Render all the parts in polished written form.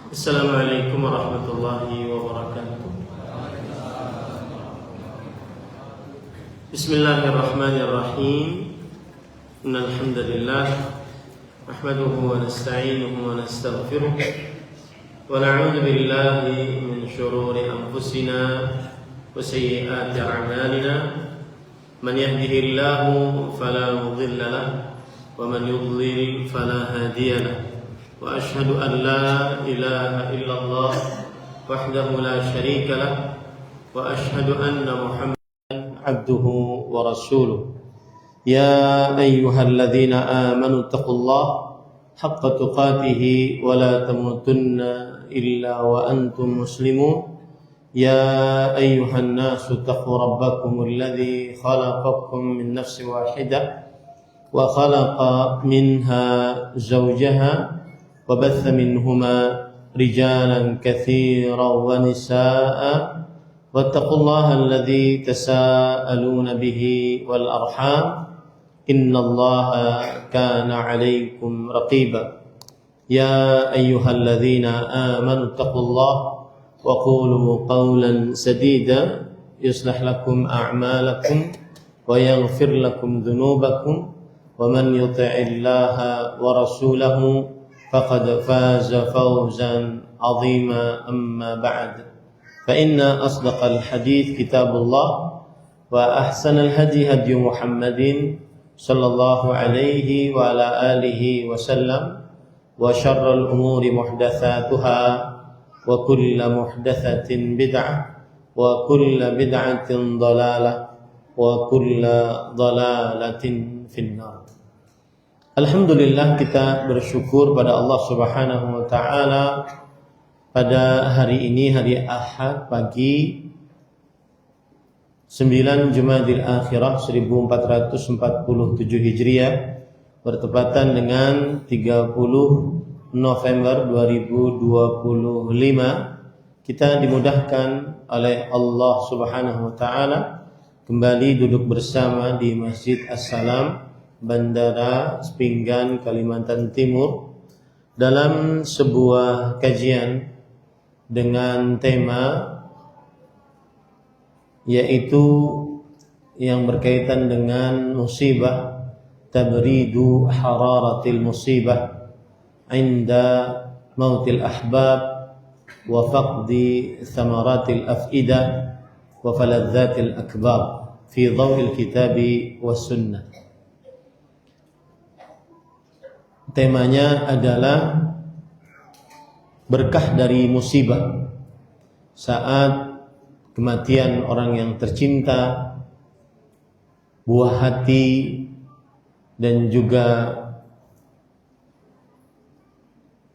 Assalamualaikum warahmatullahi wabarakatuh. Bismillahirrahmanirrahim. Innal hamdalillah nahmaduhu wa nasta'inuhu wa nastaghfiruh wa na'udzu billahi min shururi anfusina wa sayyiati a'malina. Man yahdihillahu fala mudilla lahu wa man yudlil fala hadiya lahu. Wa ashhadu an la ilaha illallah wahdahu la syarika lah wa ashhadu anna Muhammadan abduhu wa rasuluh. Ya ayyuhalladzina amanu taqullaha haqqa tuqatih wa la tamutunna illa wa antum muslimun. Ya ayyuhan nasu taqu rabbakumul ladzi khalaqakum min nafsin wahidah wa khalaqa minha zawjaha وبث منهما رجالا كثيرا ونساء واتقوا الله الذي تساءلون به والأرحام إن الله كان عليكم رقيبا يا أيها الذين آمنوا اتقوا الله وقولوا قولا سديدا يصلح لكم أعمالكم ويغفر لكم ذنوبكم ومن يطع الله ورسوله فقد فاز فوزا عظيما أما بعد فإن أصدق الحديث كتاب الله وأحسن الهدي هدي محمد صلى الله عليه وعلى آله وسلم وشر الأمور محدثاتها وكل محدثة بدعة وكل بدعة ضلالة وكل ضلالة في النار. Alhamdulillah, kita bersyukur pada Allah Subhanahu wa taala pada hari ini, hari Ahad pagi 9 Jumadil Akhirah 1447 Hijriah bertepatan dengan 30 November 2025. Kita dimudahkan oleh Allah Subhanahu wa taala kembali duduk bersama di Masjid As-Salam, Bandara Sepinggan, Kalimantan Timur, dalam sebuah kajian dengan tema yaitu yang berkaitan dengan musibah, tabridu hararatil musibah inda mautil ahbab wa faqdi thamaratil af'idah wa faladzatil akbar fi dhawil kitabi was sunnah. Temanya adalah berkah dari musibah saat kematian orang yang tercinta, buah hati, dan juga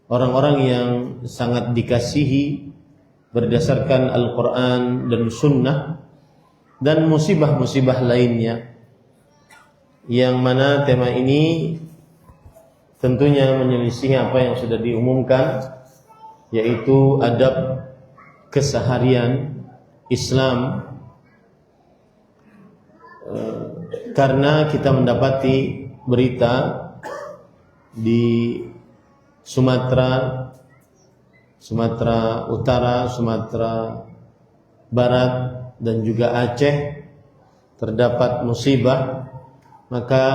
orang-orang yang sangat dikasihi berdasarkan Al-Quran dan Sunnah, dan musibah-musibah lainnya, yang mana tema ini tentunya menyelisih apa yang sudah diumumkan, yaitu adab keseharian Islam, karena kita mendapati berita di Sumatera Utara, Sumatera Barat, dan juga Aceh terdapat musibah, maka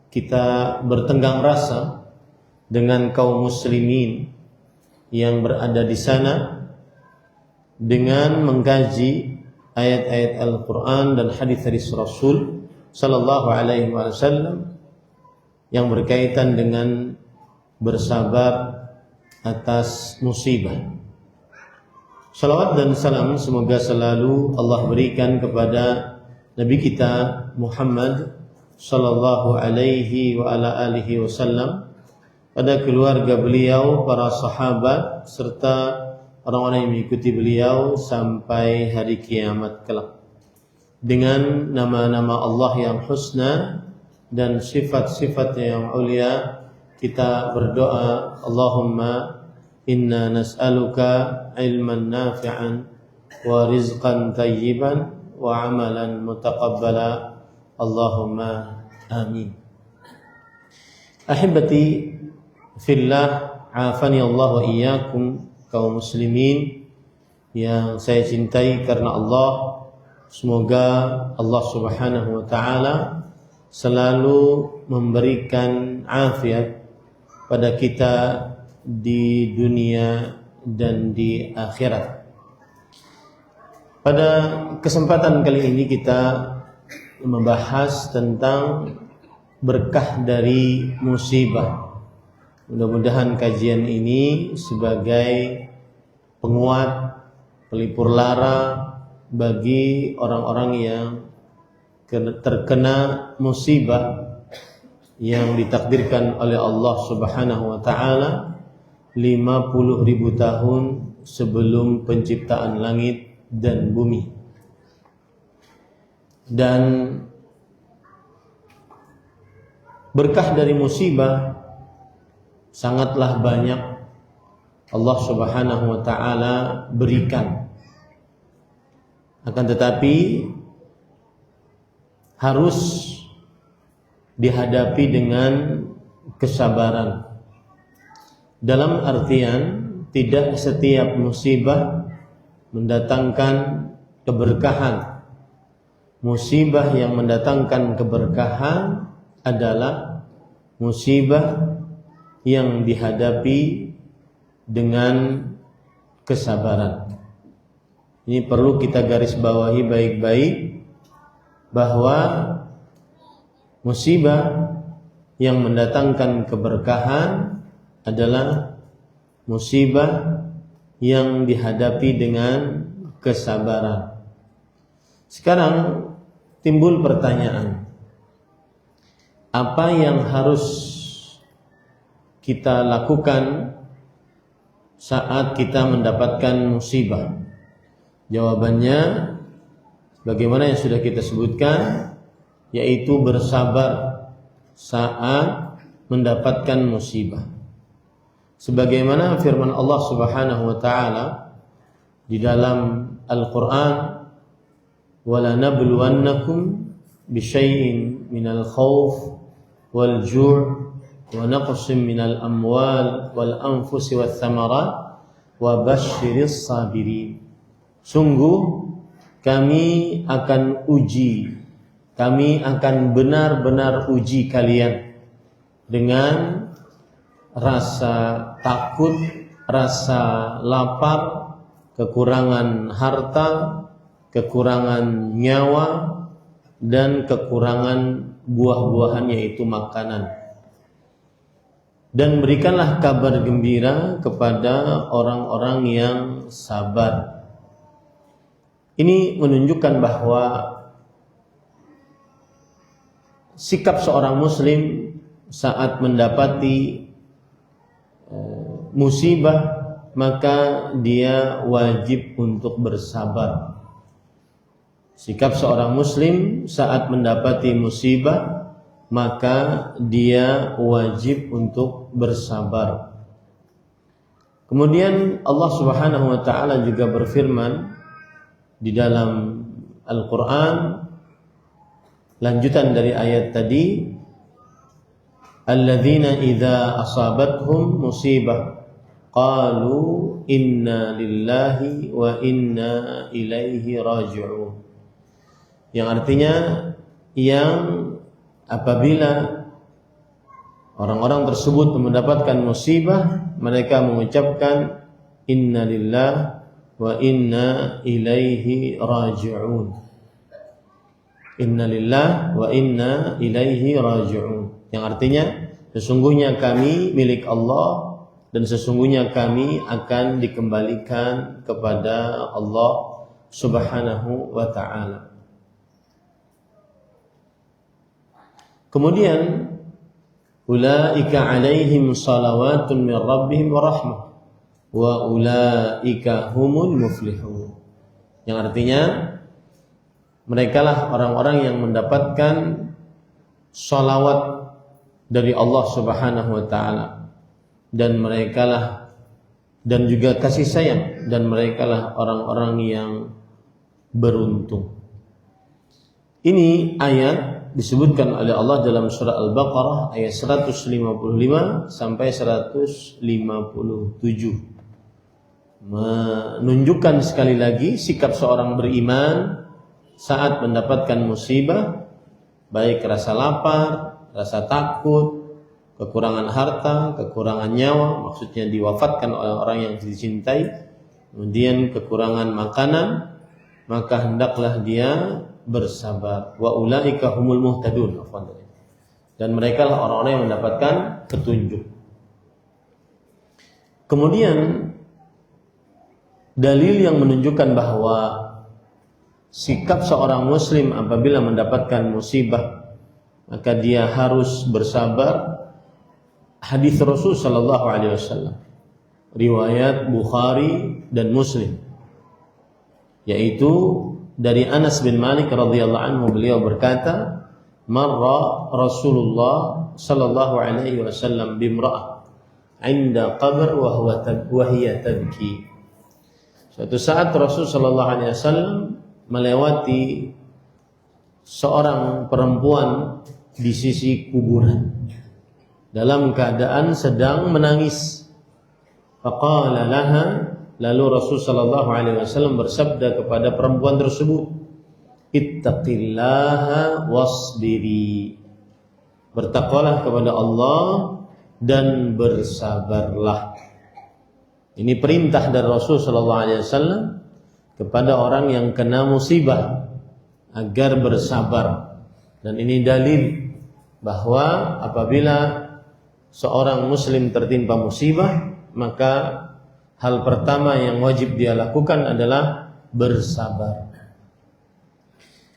kita bertenggang rasa dengan kaum muslimin yang berada di sana dengan mengkaji ayat-ayat Al-Quran dan hadis dari Rasul sallallahu alaihi wasallam yang berkaitan dengan bersabar atas musibah. Salawat dan salam semoga selalu Allah berikan kepada Nabi kita Muhammad sallallahu alaihi wa ala alihi wasallam, pada keluarga beliau, para sahabat, serta orang-orang yang mengikuti beliau sampai hari kiamat kelak. Dengan nama-nama Allah yang husna dan sifat-sifat yang ulia, kita berdoa, Allahumma inna nas'aluka ilman nafi'an wa rizqan tayyiban wa amalan mutaqabbala. Allahumma amin. Ahibati fillah, afani Allah wa iyyakum kaum muslimin yang saya cintai karena Allah, semoga Allah Subhanahu wa taala selalu memberikan afiat pada kita di dunia dan di akhirat. Pada kesempatan kali ini kita membahas tentang berkah dari musibah. Mudah-mudahan kajian ini sebagai penguat, pelipur lara bagi orang-orang yang terkena musibah yang ditakdirkan oleh Allah Subhanahu wa taala 50.000 tahun sebelum penciptaan langit dan bumi. Dan berkah dari musibah sangatlah banyak Allah Subhanahu wa taala berikan. Akan tetapi harus dihadapi dengan kesabaran. Dalam artian tidak setiap musibah mendatangkan keberkahan. Musibah yang mendatangkan keberkahan adalah musibah yang dihadapi dengan kesabaran. Ini perlu kita garis bawahi baik-baik, bahwa musibah yang mendatangkan keberkahan adalah musibah yang dihadapi dengan kesabaran. Sekarang timbul pertanyaan, apa yang harus kita lakukan saat kita mendapatkan musibah? Jawabannya bagaimana yang sudah kita sebutkan, yaitu bersabar saat mendapatkan musibah. Sebagaimana firman Allah Subhanahu wa taala di dalam Al-Qur'an, "Wala nabluwannakum bisyai'in minal khauf wal ju' wa naqsin minal amwal wal anfusi wath thamarat wa basyiris sabirin." Sungguh kami akan uji, kami akan benar-benar uji kalian dengan rasa takut, rasa lapar, kekurangan harta, kekurangan nyawa, dan kekurangan buah-buahan yaitu makanan. Dan berikanlah kabar gembira kepada orang-orang yang sabar. Ini menunjukkan bahwa sikap seorang muslim saat mendapati musibah, maka dia wajib untuk bersabar. Sikap seorang muslim saat mendapati musibah, maka dia wajib untuk bersabar. Kemudian Allah Subhanahu wa taala juga berfirman di dalam Al-Qur'an, lanjutan dari ayat tadi, alladzina idza asabathum musibah qalu inna lillahi wa inna ilaihi raji'un. Yang artinya, yang apabila orang-orang tersebut mendapatkan musibah, mereka mengucapkan inna lillahi wa inna ilaihi raji'un. Inna lillahi wa inna ilaihi raji'un. Yang artinya, sesungguhnya kami milik Allah dan sesungguhnya kami akan dikembalikan kepada Allah Subhanahu wa ta'ala. Kemudian, ulaika alaihim salawatun min rabbihim wa rahmah wa ulaika humul muflihun. Yang artinya, merekalah orang-orang yang mendapatkan salawat dari Allah Subhanahu wa taala, dan merekalah, dan juga kasih sayang, dan merekalah orang-orang yang beruntung. Ini ayat disebutkan oleh Allah dalam surah Al-Baqarah ayat 155 sampai 157. menunjukkan sekali lagi sikap seorang beriman saat mendapatkan musibah, baik rasa lapar, rasa takut, kekurangan harta, kekurangan nyawa, maksudnya diwafatkan oleh orang yang dicintai, kemudian kekurangan makanan, maka hendaklah dia bersabar. Wa ulaika humul muhtadun. Dan mereka lah orang-orang yang mendapatkan petunjuk. Kemudian dalil yang menunjukkan bahwa sikap seorang muslim apabila mendapatkan musibah maka dia harus bersabar, hadis Rasul sallallahu alaihi wasallam riwayat Bukhari dan Muslim, yaitu dari Anas bin Malik radhiyallahu anhu, beliau berkata, marra Rasulullah sallallahu alaihi wasallam bimra'ah 'inda qabr wa hiya tabki. Suatu saat Rasul sallallahu alaihi wasallam melewati seorang perempuan di sisi kuburan dalam keadaan sedang menangis. Faqala laha, lalu Rasul sallallahu alaihi wasallam bersabda kepada perempuan tersebut, ittaqillaha wasbiri, bertakwalah kepada Allah dan bersabarlah. Ini perintah dari Rasul sallallahu alaihi wasallam kepada orang yang kena musibah agar bersabar. Dan ini dalil bahwa apabila seorang muslim tertimpa musibah, maka hal pertama yang wajib dia lakukan adalah bersabar.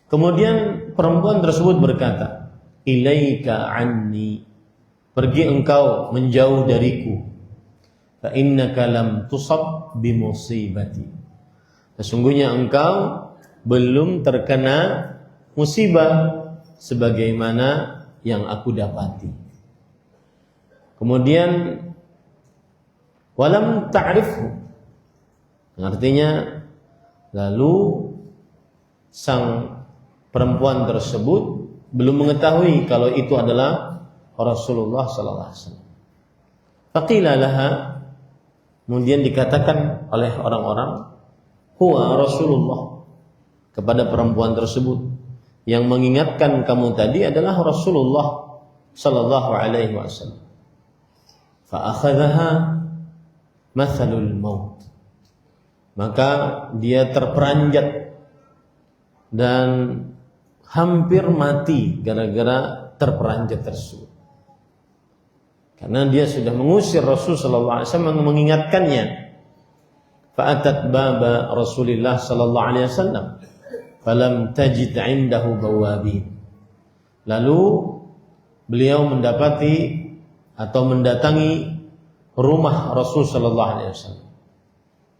Kemudian perempuan tersebut berkata, ilaika anni, pergi engkau menjauh dariku, fa innaka lam tusab bimusibati, sesungguhnya engkau belum terkena musibah sebagaimana yang aku dapati. Kemudian walam ta'rifhu, artinya lalu sang perempuan tersebut belum mengetahui kalau itu adalah Rasulullah sallallahu alaihi wasallam. Faqila laha, kemudian dikatakan oleh orang-orang, huwa Rasulullah, kepada perempuan tersebut, yang mengingatkan kamu tadi adalah Rasulullah sallallahu alaihi wasallam. Fa akhadhaha mathalul maut, maka dia terperanjat dan hampir mati gara-gara terperanjat tersebut, karena dia sudah mengusir Rasul sallallahu alaihi wasallam, mengingatkannya. Fa'atat baba Rasulillah sallallahu alaihi wasallam falam tajid 'indahu bawabin, lalu beliau mendapati atau mendatangi rumah Rasul sallallahu alaihi wasallam,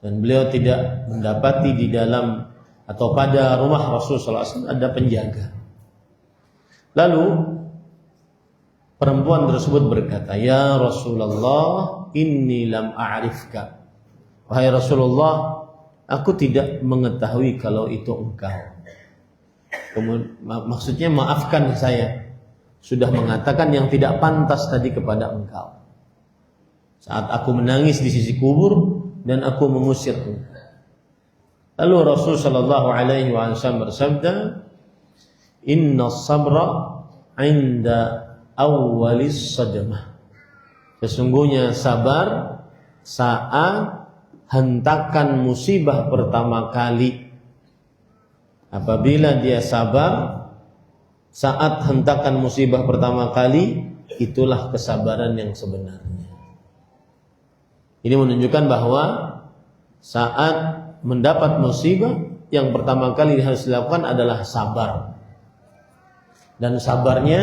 dan beliau tidak mendapati di dalam atau pada rumah Rasul sallallahu alaihi wasallam ada penjaga. Lalu perempuan tersebut berkata, ya Rasulullah, inni lam a'rifka, wahai Rasulullah, aku tidak mengetahui kalau itu engkau. Maksudnya maafkan saya, sudah mengatakan yang tidak pantas tadi kepada engkau saat aku menangis di sisi kubur dan aku mengusir engkau. Lalu Rasul sallallahu alaihi wasallam bersabda, inna sabra 'inda awwalis sadmah, sesungguhnya sabar saat hentakan musibah pertama kali. Apabila dia sabar saat hentakan musibah pertama kali, itulah kesabaran yang sebenarnya. Ini menunjukkan bahwa saat mendapat musibah, yang pertama kali harus dilakukan adalah sabar. Dan sabarnya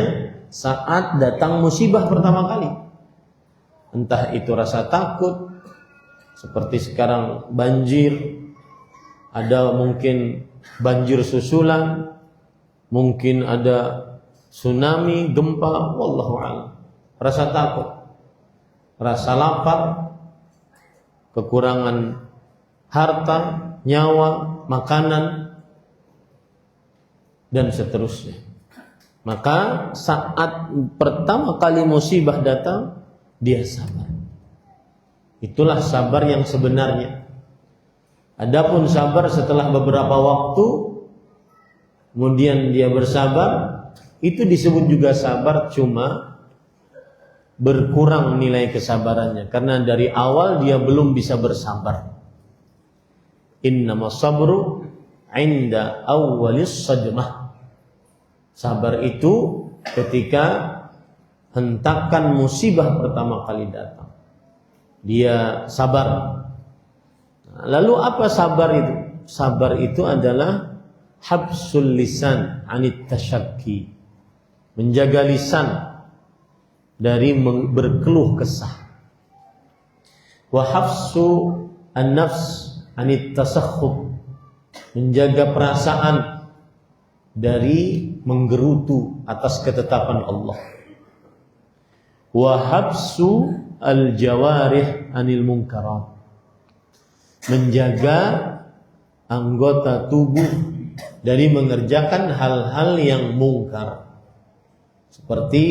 saat datang musibah pertama kali, entah itu rasa takut, seperti sekarang banjir, ada mungkin banjir susulan, mungkin ada tsunami, gempa, wallahu a'lam. Rasa takut, rasa lapar, kekurangan harta, nyawa, makanan, dan seterusnya. Maka saat pertama kali musibah datang, dia sabar. Itulah sabar yang sebenarnya. Adapun sabar setelah beberapa waktu, kemudian dia bersabar, itu disebut juga sabar, cuma berkurang nilai kesabarannya karena dari awal dia belum bisa bersabar. Innamas sabru 'inda awwalis sadmah. Sabar itu ketika hentakan musibah pertama kali datang. Dia sabar. Lalu apa sabar itu? Sabar itu adalah habsul lisan 'anit tasyakki. Menjaga lisan dari berkeluh kesah. Wa hafsu an-nafs 'anit tasakhkhub. Menjaga perasaan dari menggerutu atas ketetapan Allah. Wa habsu al-jawarih 'anil munkarat. Menjaga anggota tubuh dari mengerjakan hal-hal yang mungkar, seperti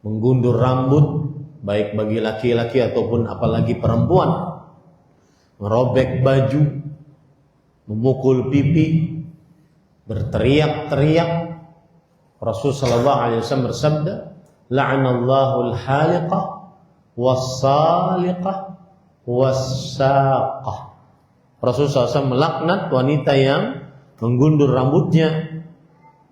menggundur rambut baik bagi laki-laki ataupun apalagi perempuan, merobek baju, memukul pipi, berteriak-teriak. Rasulullah sallallahu alaihi wasallam bersabda, la'anallahu al-haliqah was-saliqah was-saqah. Rasulullah SAW melaknat wanita yang menggundur rambutnya,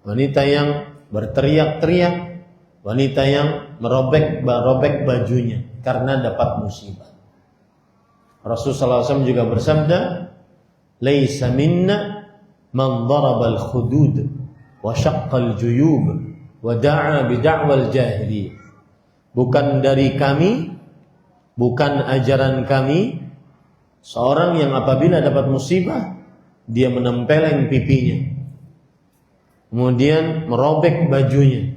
wanita yang berteriak-teriak, wanita yang merobek bajunya karena dapat musibah. Rasulullah SAW juga bersabda, laisa minna man darabal khudud wa syaqqal juyub wa da'a bid'awal jahiliyah. Bukan dari kami, bukan ajaran kami, seorang yang apabila dapat musibah dia menempeleng pipinya, kemudian merobek bajunya,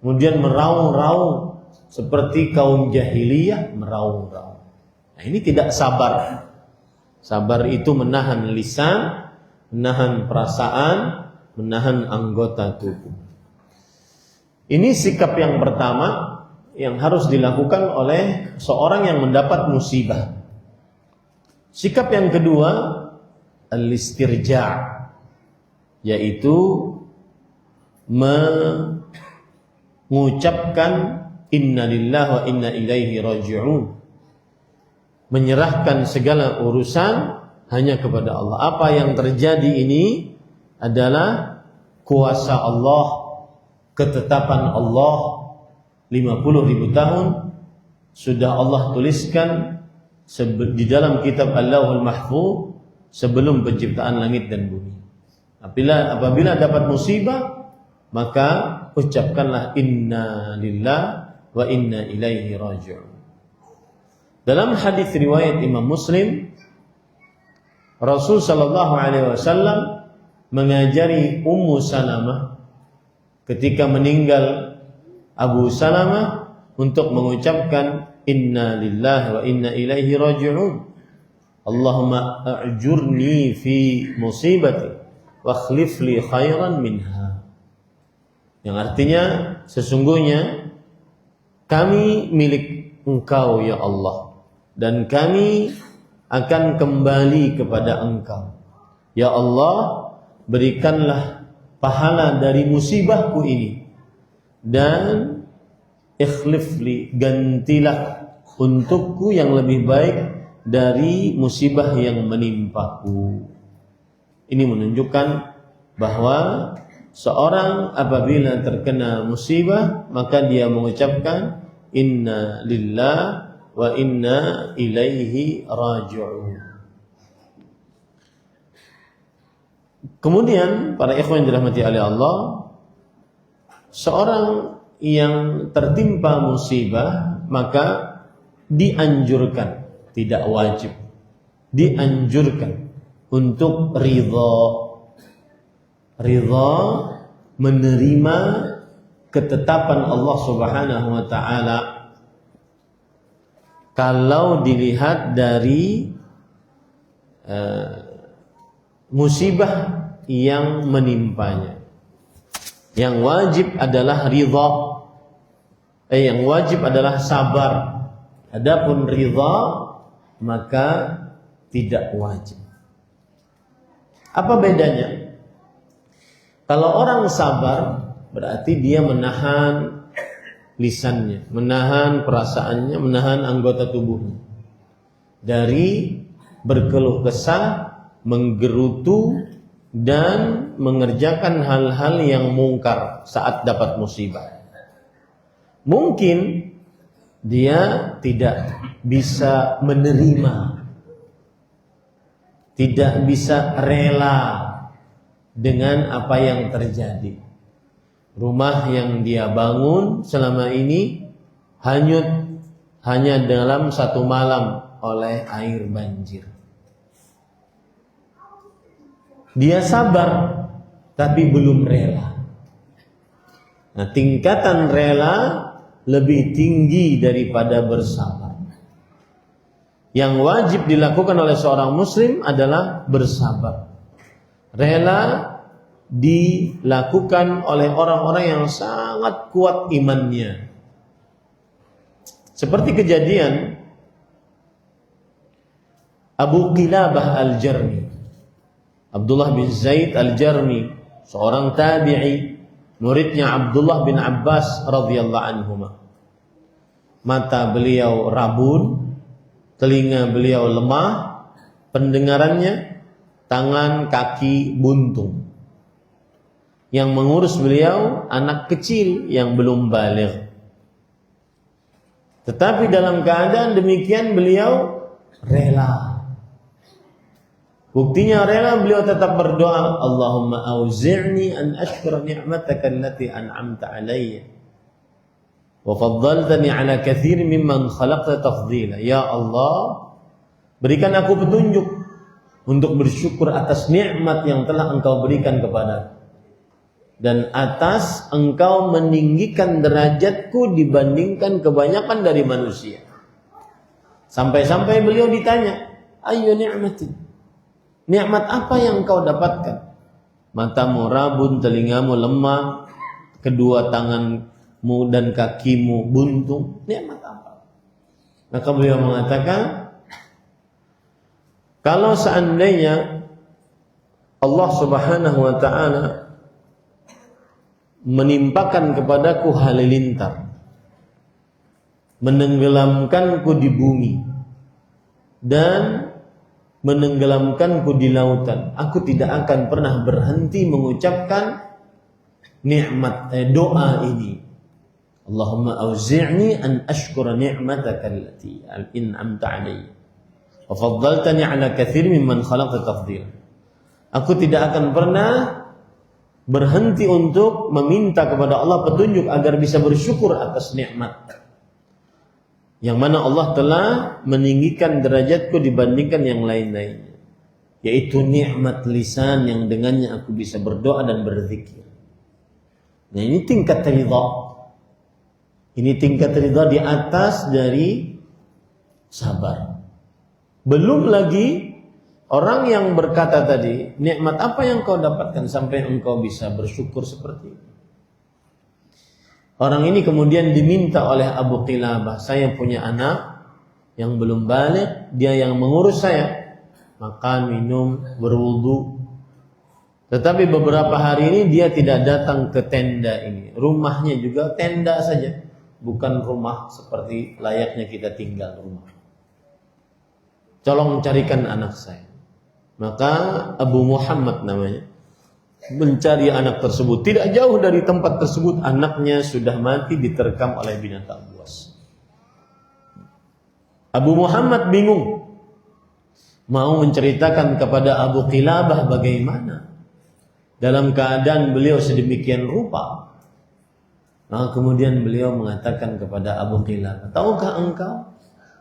kemudian meraung-raung seperti kaum jahiliyah meraung-raung. Nah, ini tidak sabar. Sabar itu menahan lisan, menahan perasaan, menahan anggota tubuh. Ini sikap yang pertama yang harus dilakukan oleh seorang yang mendapat musibah. Sikap yang kedua, al-istirja', yaitu mengucapkan inna lillahi wa inna ilaihi raji'un. Menyerahkan segala urusan hanya kepada Allah. Apa yang terjadi ini adalah kuasa Allah, ketetapan Allah. 50.000 tahun sudah Allah tuliskan di dalam kitab Allahul Mahfuz sebelum penciptaan langit dan bumi. Apabila dapat musibah, maka ucapkanlah inna lillahi wa inna ilaihi raji'un. Dalam hadis riwayat Imam Muslim, Rasul sallallahu alaihi wasallam mengajari Ummu Salamah ketika meninggal Abu Salamah untuk mengucapkan inna lillahi wa inna ilaihi raji'un. Allahumma a'jurni fi musibati wa akhlif li khairan minha. Yang artinya sesungguhnya kami milik Engkau ya Allah, dan kami akan kembali kepada Engkau. Ya Allah, berikanlah pahala dari musibahku ini, dan ikhlifli, gantilah untukku yang lebih baik dari musibah yang menimpaku. Ini menunjukkan bahwa seorang apabila terkena musibah, maka dia mengucapkan inna lillahi wa inna ilaihi raji'un. Kemudian para ikhwan yang dirahmati oleh Allah, seorang yang tertimpa musibah maka dianjurkan, tidak wajib, dianjurkan untuk ridha menerima ketetapan Allah Subhanahu wa taala kalau dilihat dari musibah yang menimpanya. Yang wajib adalah ridha, yang wajib adalah sabar. Adapun ridha maka tidak wajib. Apa bedanya? Kalau orang sabar berarti dia menahan lisannya, menahan perasaannya, menahan anggota tubuhnya dari berkeluh kesah, menggerutu dan mengerjakan hal-hal yang mungkar saat dapat musibah. Mungkin dia tidak bisa menerima, tidak bisa rela dengan apa yang terjadi. Rumah yang dia bangun selama ini hanyut hanya dalam satu malam oleh air banjir. Dia sabar tapi belum rela. Nah, tingkatan rela lebih tinggi daripada bersabar. Yang wajib dilakukan oleh seorang muslim adalah bersabar. Rela dilakukan oleh orang-orang yang sangat kuat imannya. Seperti kejadian Abu Qilabah Al-Jarmi, Abdullah bin Zaid Al-Jarmi, seorang tabi'i, muridnya Abdullah bin Abbas radhiyallahu anhuma. Mata beliau rabun, telinga beliau lemah, pendengarannya, tangan kaki buntung. Yang mengurus beliau anak kecil yang belum baligh. Tetapi dalam keadaan demikian beliau rela. Buktinya rela, beliau tetap berdoa, Allahumma auzi'ni an ashkura ni'mataka allati an'amta alayya wa faddaltani ala katsir mimman khalaqta tafdila. Ya Allah, berikan aku petunjuk untuk bersyukur atas nikmat yang telah Engkau berikan kepadaku dan atas Engkau meninggikan derajatku dibandingkan kebanyakan dari manusia. Sampai-sampai beliau ditanya, ayyu ni'matin? Nikmat apa yang engkau dapatkan? Matamu rabun, telingamu lemah, kedua tanganmu dan kakimu buntung. Nikmat apa? Maka beliau mengatakan, kalau seandainya Allah Subhanahu wa ta'ala menimpakan kepadaku halilintar, menenggelamkanku di bumi dan menenggelamkanku di lautan, aku tidak akan pernah berhenti mengucapkan nikmat doa ini. Allahumma auzi'ni an ashkura ni'mataka allati an'amta alayya wa faddaltani ala katsir mimman khalaqta tafdila. Aku tidak akan pernah berhenti untuk meminta kepada Allah petunjuk agar bisa bersyukur atas nikmat yang mana Allah telah meninggikan derajatku dibandingkan yang lain-lainnya, yaitu nikmat lisan yang dengannya aku bisa berdoa dan berzikir. Nah, ini tingkat ridha. Ini tingkat ridha di atas dari sabar. Belum lagi orang yang berkata tadi, nikmat apa yang kau dapatkan sampai engkau bisa bersyukur seperti itu? Orang ini kemudian diminta oleh Abu Qilabah, saya punya anak yang belum baligh, dia yang mengurus saya, makan, minum, berwudu. Tetapi beberapa hari ini dia tidak datang ke tenda ini. Rumahnya juga tenda saja, bukan rumah seperti layaknya kita tinggal rumah. Tolong carikan anak saya. Maka Abu Muhammad namanya mencari anak tersebut. Tidak jauh dari tempat tersebut anaknya sudah mati diterkam oleh binatang buas. Abu Muhammad bingung, mau menceritakan kepada Abu Qilabah bagaimana dalam keadaan beliau sedemikian rupa. Maka kemudian beliau mengatakan kepada Abu Qilabah, tahukah engkau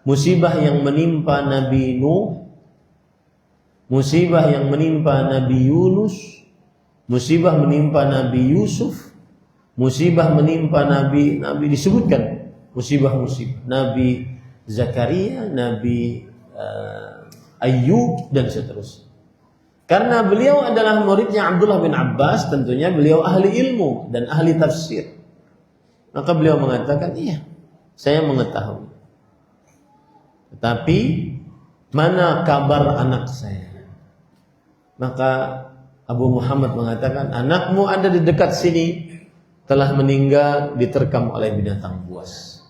musibah yang menimpa Nabi Nuh, musibah yang menimpa Nabi Yunus, musibah menimpa Nabi Yusuf, musibah menimpa Nabi disebutkan musibah-musibah, Nabi Zakaria, Nabi Ayyub dan seterusnya. Karena beliau adalah muridnya Abdullah bin Abbas, tentunya beliau ahli ilmu dan ahli tafsir. Maka beliau mengatakan, iya, saya mengetahui. Tetapi mana kabar anak saya? Maka Abu Muhammad mengatakan, anakmu ada di dekat sini, telah meninggal diterkam oleh binatang buas.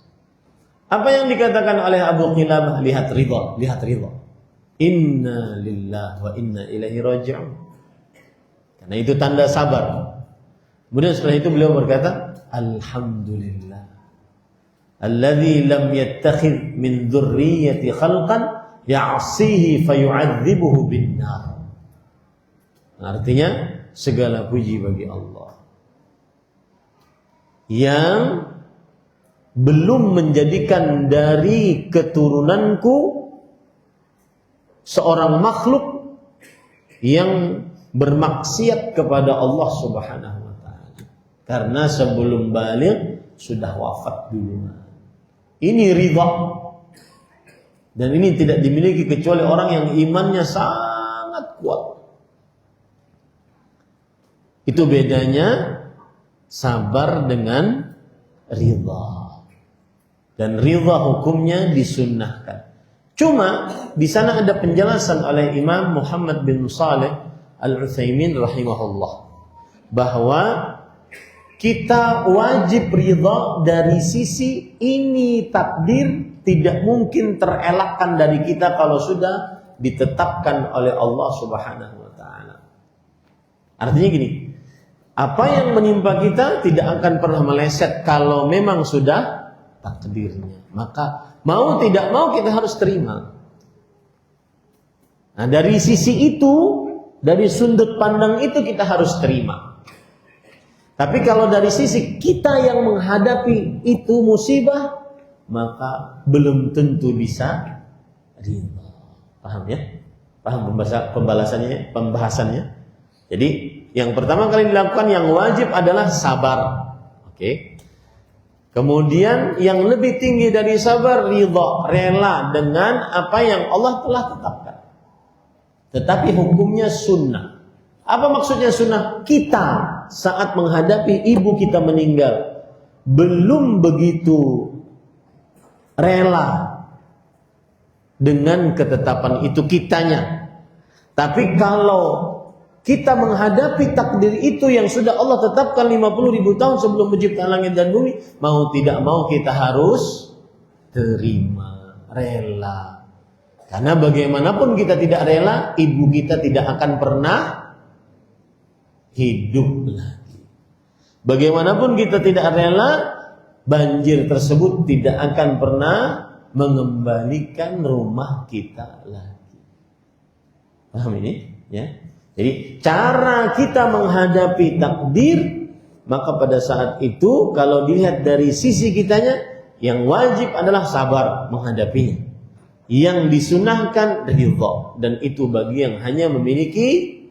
Apa yang dikatakan oleh Abu Qilabah? Lihat ridha. Inna lillahi wa inna ilaihi raji'un. Karena itu tanda sabar. Kemudian setelah itu beliau berkata, alhamdulillah alladzi lam yattakhidh min dzurriyyati khalqan ya'sihi fayu'adzibuhu bin nar. Artinya segala puji bagi Allah yang belum menjadikan dari keturunanku seorang makhluk yang bermaksiat kepada Allah Subhanahu wa taala. Karena sebelum balik sudah wafat duluan. Ini ridha. Dan ini tidak dimiliki kecuali orang yang imannya sangat kuat. Itu bedanya sabar dengan ridha. Dan ridha hukumnya disunnahkan. Cuma di sana ada penjelasan oleh Imam Muhammad bin Shalih Al-Utsaimin rahimahullah bahwa kita wajib ridha dari sisi ini takdir tidak mungkin terelakkan dari kita kalau sudah ditetapkan oleh Allah Subhanahu wa taala. Artinya gini, apa yang menimpa kita tidak akan pernah meleset kalau memang sudah takdirnya. Maka mau tidak mau kita harus terima. Nah, dari sisi itu, dari sudut pandang itu kita harus terima. Tapi kalau dari sisi kita yang menghadapi itu musibah, maka belum tentu bisa ridha. Paham ya? Paham pembahasannya? Jadi yang pertama kali dilakukan yang wajib adalah sabar. Oke. Kemudian yang lebih tinggi dari sabar, ridha, rela dengan apa yang Allah telah tetapkan. Tetapi hukumnya sunnah. Apa maksudnya sunnah? Kita saat menghadapi ibu kita meninggal belum begitu rela dengan ketetapan itu kitanya. Tapi kalau kita menghadapi takdir itu yang sudah Allah tetapkan 50.000 tahun sebelum menciptakan langit dan bumi, mau tidak mau kita harus terima, rela. Karena bagaimanapun kita tidak rela, ibu kita tidak akan pernah hidup lagi. Bagaimanapun kita tidak rela, banjir tersebut tidak akan pernah mengembalikan rumah kita lagi. Paham ini? Ya. Jadi cara kita menghadapi takdir, maka pada saat itu kalau dilihat dari sisi kitanya, yang wajib adalah sabar menghadapinya. Yang disunahkan ridha, dan itu bagi yang hanya memiliki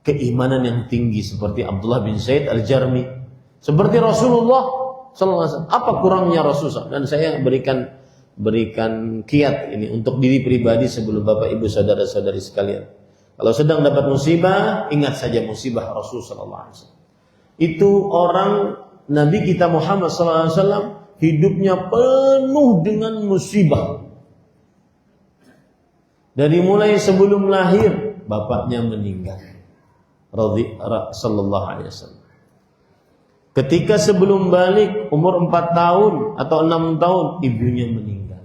keimanan yang tinggi seperti Abdullah bin Zaid Al-Jarmi, seperti Rasulullah SAW. Apa kurangnya Rasulullah? Dan saya berikan kiat ini untuk diri pribadi sebelum Bapak Ibu saudara-saudari sekalian. Kalau sedang dapat musibah, ingat saja musibah Rasulullah SAW. Itu orang Nabi kita Muhammad SAW hidupnya penuh dengan musibah. Dari mulai sebelum lahir, bapaknya meninggal. Sallallahu alaihi wasallam. Ketika sebelum balik umur 4 tahun atau 6 tahun, ibunya meninggal.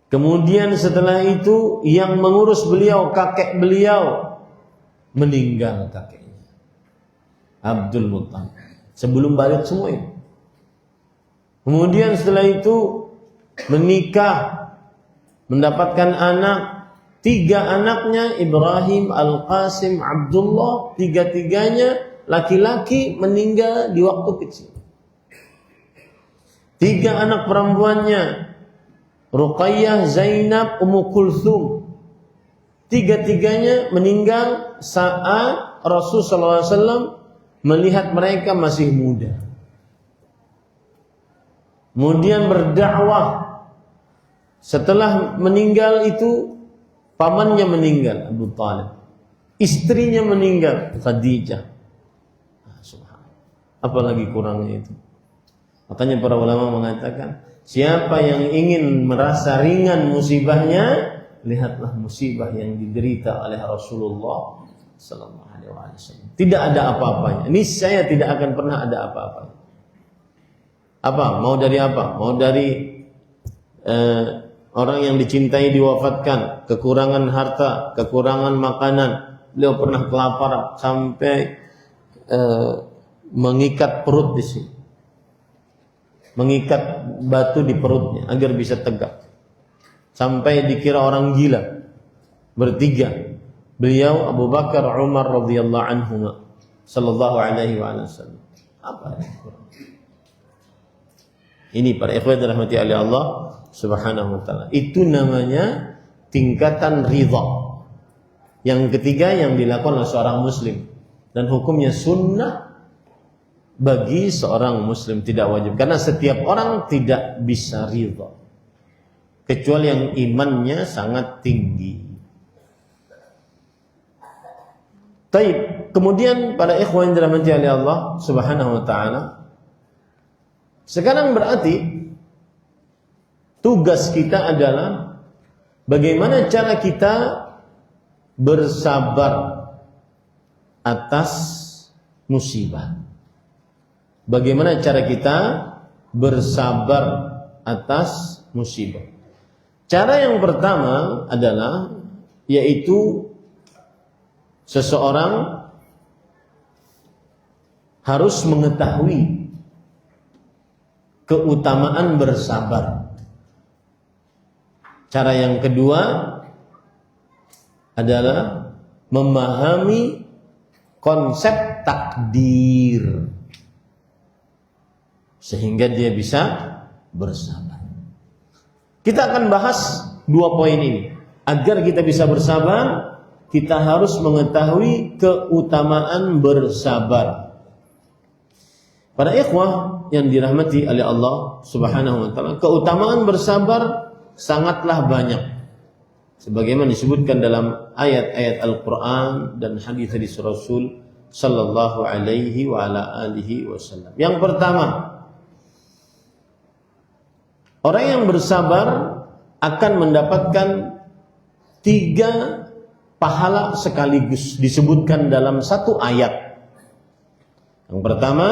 Kemudian setelah itu yang mengurus beliau, kakek beliau, meninggal kakeknya, Abdul Muttalib. Sebelum balik semua itu. Kemudian setelah itu menikah, mendapatkan anak, 3 anaknya Ibrahim, Al-Qasim, Abdullah, 3-3-nya laki-laki meninggal di waktu kecil. 3 anak perempuannya Ruqayyah, Zainab, Ummu Kulthum, 3-3-nya meninggal saat Rasulullah SAW melihat mereka masih muda. Kemudian berdakwah. Setelah meninggal itu, pamannya meninggal, Abu Talib. Istrinya meninggal, Khadijah. Subhanallah. Apalagi kurangnya itu. Makanya para ulama mengatakan, Siapa yang ingin merasa ringan musibahnya, lihatlah musibah yang diderita oleh Rasulullah sallallahu alaihi wasallam. Tidak ada apa-apanya. Niscaya tidak akan pernah ada apa-apanya. Apa? Mau dari apa? Mau dari orang yang dicintai diwafatkan, kekurangan harta, kekurangan makanan. Beliau pernah kelaparan sampai mengikat perut di sini, mengikat batu di perutnya agar bisa tegak, sampai dikira orang gila. Bertiga, beliau, Abu Bakar, Umar radhiyallahu anhuma, sallallahu alaihi wasallam. Apa ini para ikhwan rahmati Allah subhanahu wa ta'ala? Itu namanya tingkatan ridha. Yang ketiga yang dilakukan oleh seorang muslim, dan hukumnya sunnah bagi seorang muslim, tidak wajib. Karena setiap orang tidak bisa ridha kecuali yang imannya sangat tinggi. Taib. Kemudian para ikhwan dirahmati oleh Allah subhanahu wa ta'ala, sekarang berarti tugas kita adalah bagaimana cara kita bersabar atas musibah. Bagaimana cara kita bersabar atas musibah? Cara yang pertama adalah yaitu seseorang harus mengetahui keutamaan bersabar. Cara yang kedua adalah memahami konsep takdir sehingga dia bisa bersabar. Kita akan bahas dua poin ini. Agar kita bisa bersabar, kita harus mengetahui keutamaan bersabar. Para ikhwah yang dirahmati oleh Allah subhanahu wa ta'ala, keutamaan bersabar sangatlah banyak, sebagaimana disebutkan dalam ayat-ayat Al-Quran dan hadis-hadis Rasul sallallahu alaihi wa ala alihi wasallam. Yang pertama, orang yang bersabar akan mendapatkan 3 pahala sekaligus disebutkan dalam satu ayat. Yang pertama,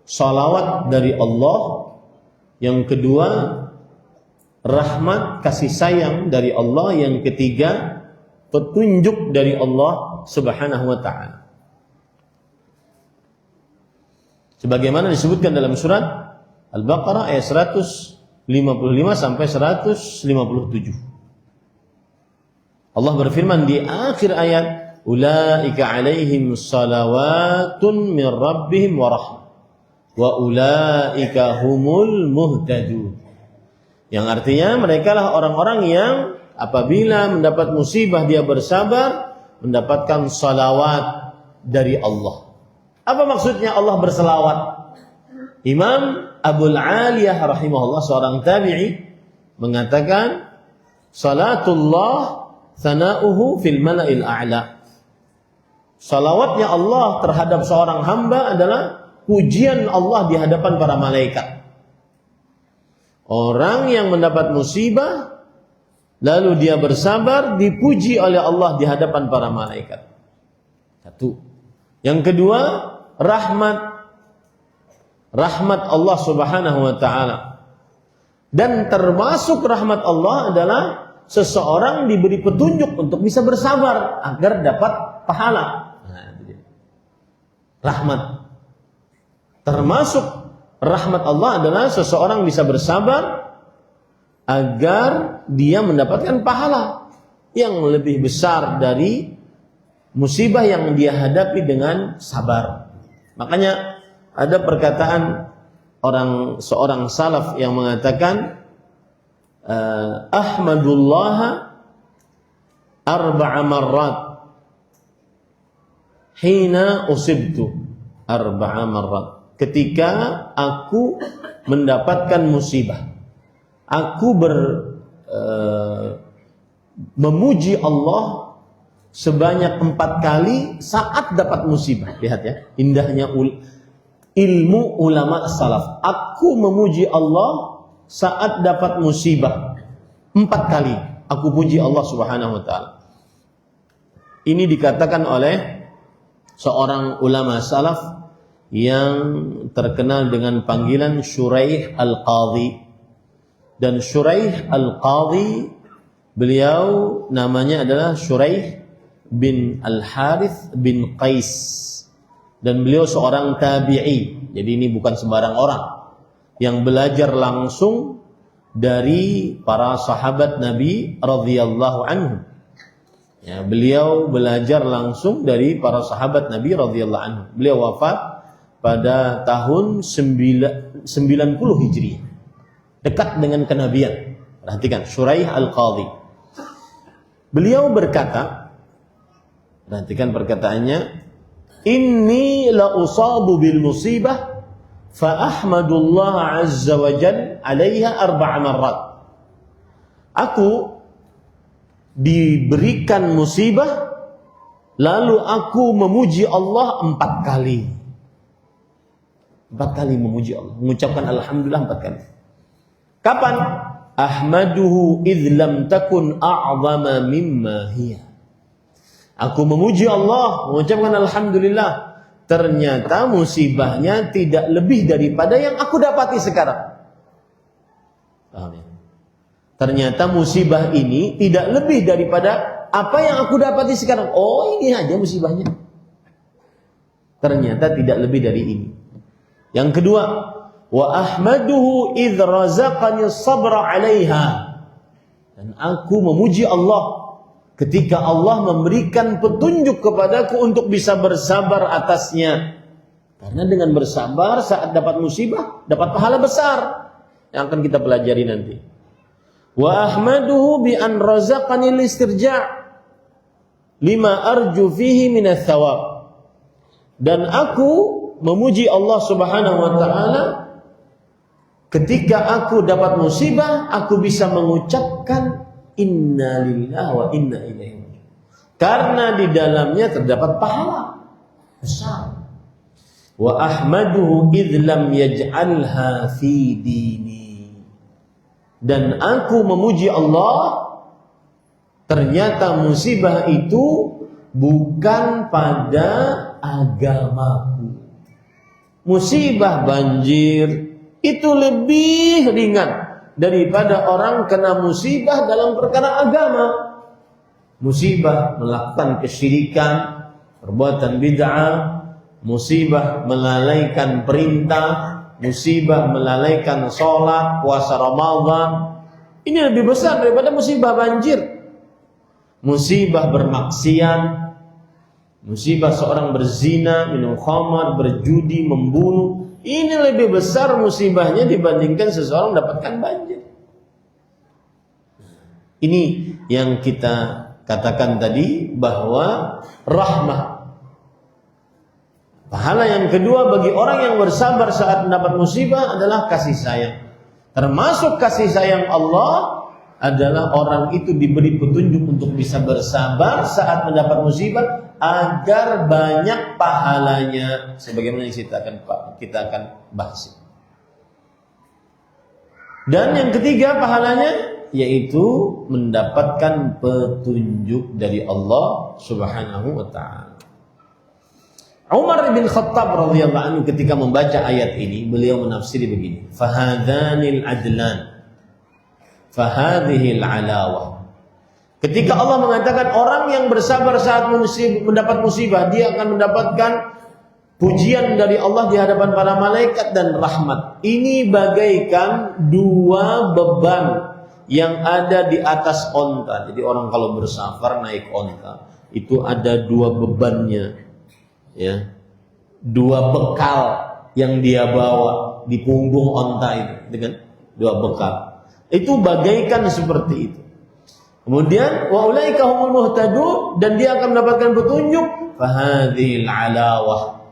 salawat dari Allah. Yang kedua, rahmat kasih sayang dari Allah. Yang ketiga, petunjuk dari Allah subhanahu wa ta'ala. Sebagaimana disebutkan dalam surat Al-Baqarah ayat 155 sampai 157. Allah berfirman di akhir ayat, ulaika alaihim salawatun min rabbihim wa rahmah wa ulaika humul muhtadun. Yang artinya mereka lah orang-orang yang apabila mendapat musibah dia bersabar, mendapatkan salawat dari Allah. Apa maksudnya Allah berselawat? Imam Abul Aliyah rahimahullah, seorang tabi'i, mengatakan salatullah sana'uhu fil mala'il a'la. Salawatnya Allah terhadap seorang hamba adalah pujian Allah di hadapan para malaikat. Orang yang mendapat musibah lalu dia bersabar, dipuji oleh Allah di hadapan para malaikat. Satu. Yang kedua, rahmat Allah subhanahu wa ta'ala. Dan termasuk rahmat Allah adalah seseorang diberi petunjuk untuk bisa bersabar agar dapat pahala. Rahmat. Termasuk rahmat Allah adalah seseorang bisa bersabar agar dia mendapatkan pahala yang lebih besar dari musibah yang dia hadapi dengan sabar. Makanya ada perkataan seorang salaf yang mengatakan, Ahmadullah arba'a marrat hina usibtu arba'a marrat. Ketika aku mendapatkan musibah, aku memuji Allah sebanyak 4 kali saat dapat musibah. Lihat ya, indahnya ilmu ulama salaf. Aku memuji Allah saat dapat musibah. 4 kali aku puji Allah Subhanahu wa taala. Ini dikatakan oleh seorang ulama salaf yang terkenal dengan panggilan Shuraih Al-Qadhi. Dan Shuraih Al-Qadhi, beliau namanya adalah Shuraih bin Al-Harith bin Qais. Dan beliau seorang tabi'i. Jadi ini bukan sembarang orang yang belajar langsung dari para sahabat Nabi radhiyallahu anhum. Ya, beliau belajar langsung dari para sahabat Nabi radhiyallahu anhum. Beliau wafat pada tahun 90 Hijriah. Dekat dengan kenabian. Perhatikan, Shuraih Al-Qadhi. Beliau berkata, perhatikan perkataannya, "Inni la usabu bil musibah fa ahmadullah azza wa jalla 'alaiha 4 marrat." Aku diberikan musibah lalu aku memuji Allah 4 kali. 4 kali memuji Allah, mengucapkan alhamdulillah 4 kali. Kapan? Ahmaduhu idh lam takun a'zama mimma hiya. Aku memuji Allah, mengucapkan alhamdulillah, ternyata musibahnya tidak lebih daripada yang aku dapati sekarang. Paham ya? Ternyata musibah ini tidak lebih daripada apa yang aku dapati sekarang. Oh, ini aja musibahnya. Ternyata tidak lebih dari ini. Yang kedua, wa ahmaduhu idh razaqani sabra 'alaiha. Dan aku memuji Allah ketika Allah memberikan petunjuk kepadaku untuk bisa bersabar atasnya. Karena dengan bersabar saat dapat musibah, dapat pahala besar yang akan kita pelajari nanti. Wa ahmaduhu bi an razaqani al-istirja' lima arju fihi min ats-tsawab. Dan aku memuji Allah Subhanahu wa taala ketika aku dapat musibah, aku bisa mengucapkan inna lillahi wa inna ilaihi raji'un. Karena di dalamnya terdapat pahala besar. Wa ahmaduhu idh lam yaj'alha fi dini. Dan aku memuji Allah, ternyata musibah itu bukan pada agamaku. Musibah banjir itu lebih ringan daripada orang kena musibah dalam perkara agama. Musibah melakukan kesyirikan, perbuatan bid'ah, musibah melalaikan perintah, musibah melalaikan sholat, puasa Ramadan. Ini lebih besar daripada musibah banjir. Musibah bermaksiat, musibah seorang berzina, minum khamar, berjudi, membunuh. Ini lebih besar musibahnya dibandingkan seseorang mendapatkan banjir. Ini yang kita katakan tadi bahwa rahmah. Pahala yang kedua bagi orang yang bersabar saat mendapat musibah adalah kasih sayang. Termasuk kasih sayang Allah adalah orang itu diberi petunjuk untuk bisa bersabar saat mendapat musibah agar banyak pahalanya, sebagaimana yang kita akan bahas. Dan yang ketiga pahalanya yaitu mendapatkan petunjuk dari Allah Subhanahu wa taala. Umar bin Khattab radhiyallahu anhu ketika membaca ayat ini, beliau menafsiri begini, fahadhanil adlan fahadhil alawah. Ketika Allah mengatakan orang yang bersabar saat mendapat musibah, dia akan mendapatkan pujian dari Allah di hadapan para malaikat dan rahmat. Ini bagaikan 2 beban yang ada di atas onta. Jadi orang kalau bersafar naik onta, itu ada 2 bebannya. Ya, 2 bekal yang dia bawa di punggung onta itu dengan 2 bekal. Itu bagaikan seperti itu. Kemudian wa ulaika humul muhtadun, dan dia akan mendapatkan petunjuk. Fahadhil alawah.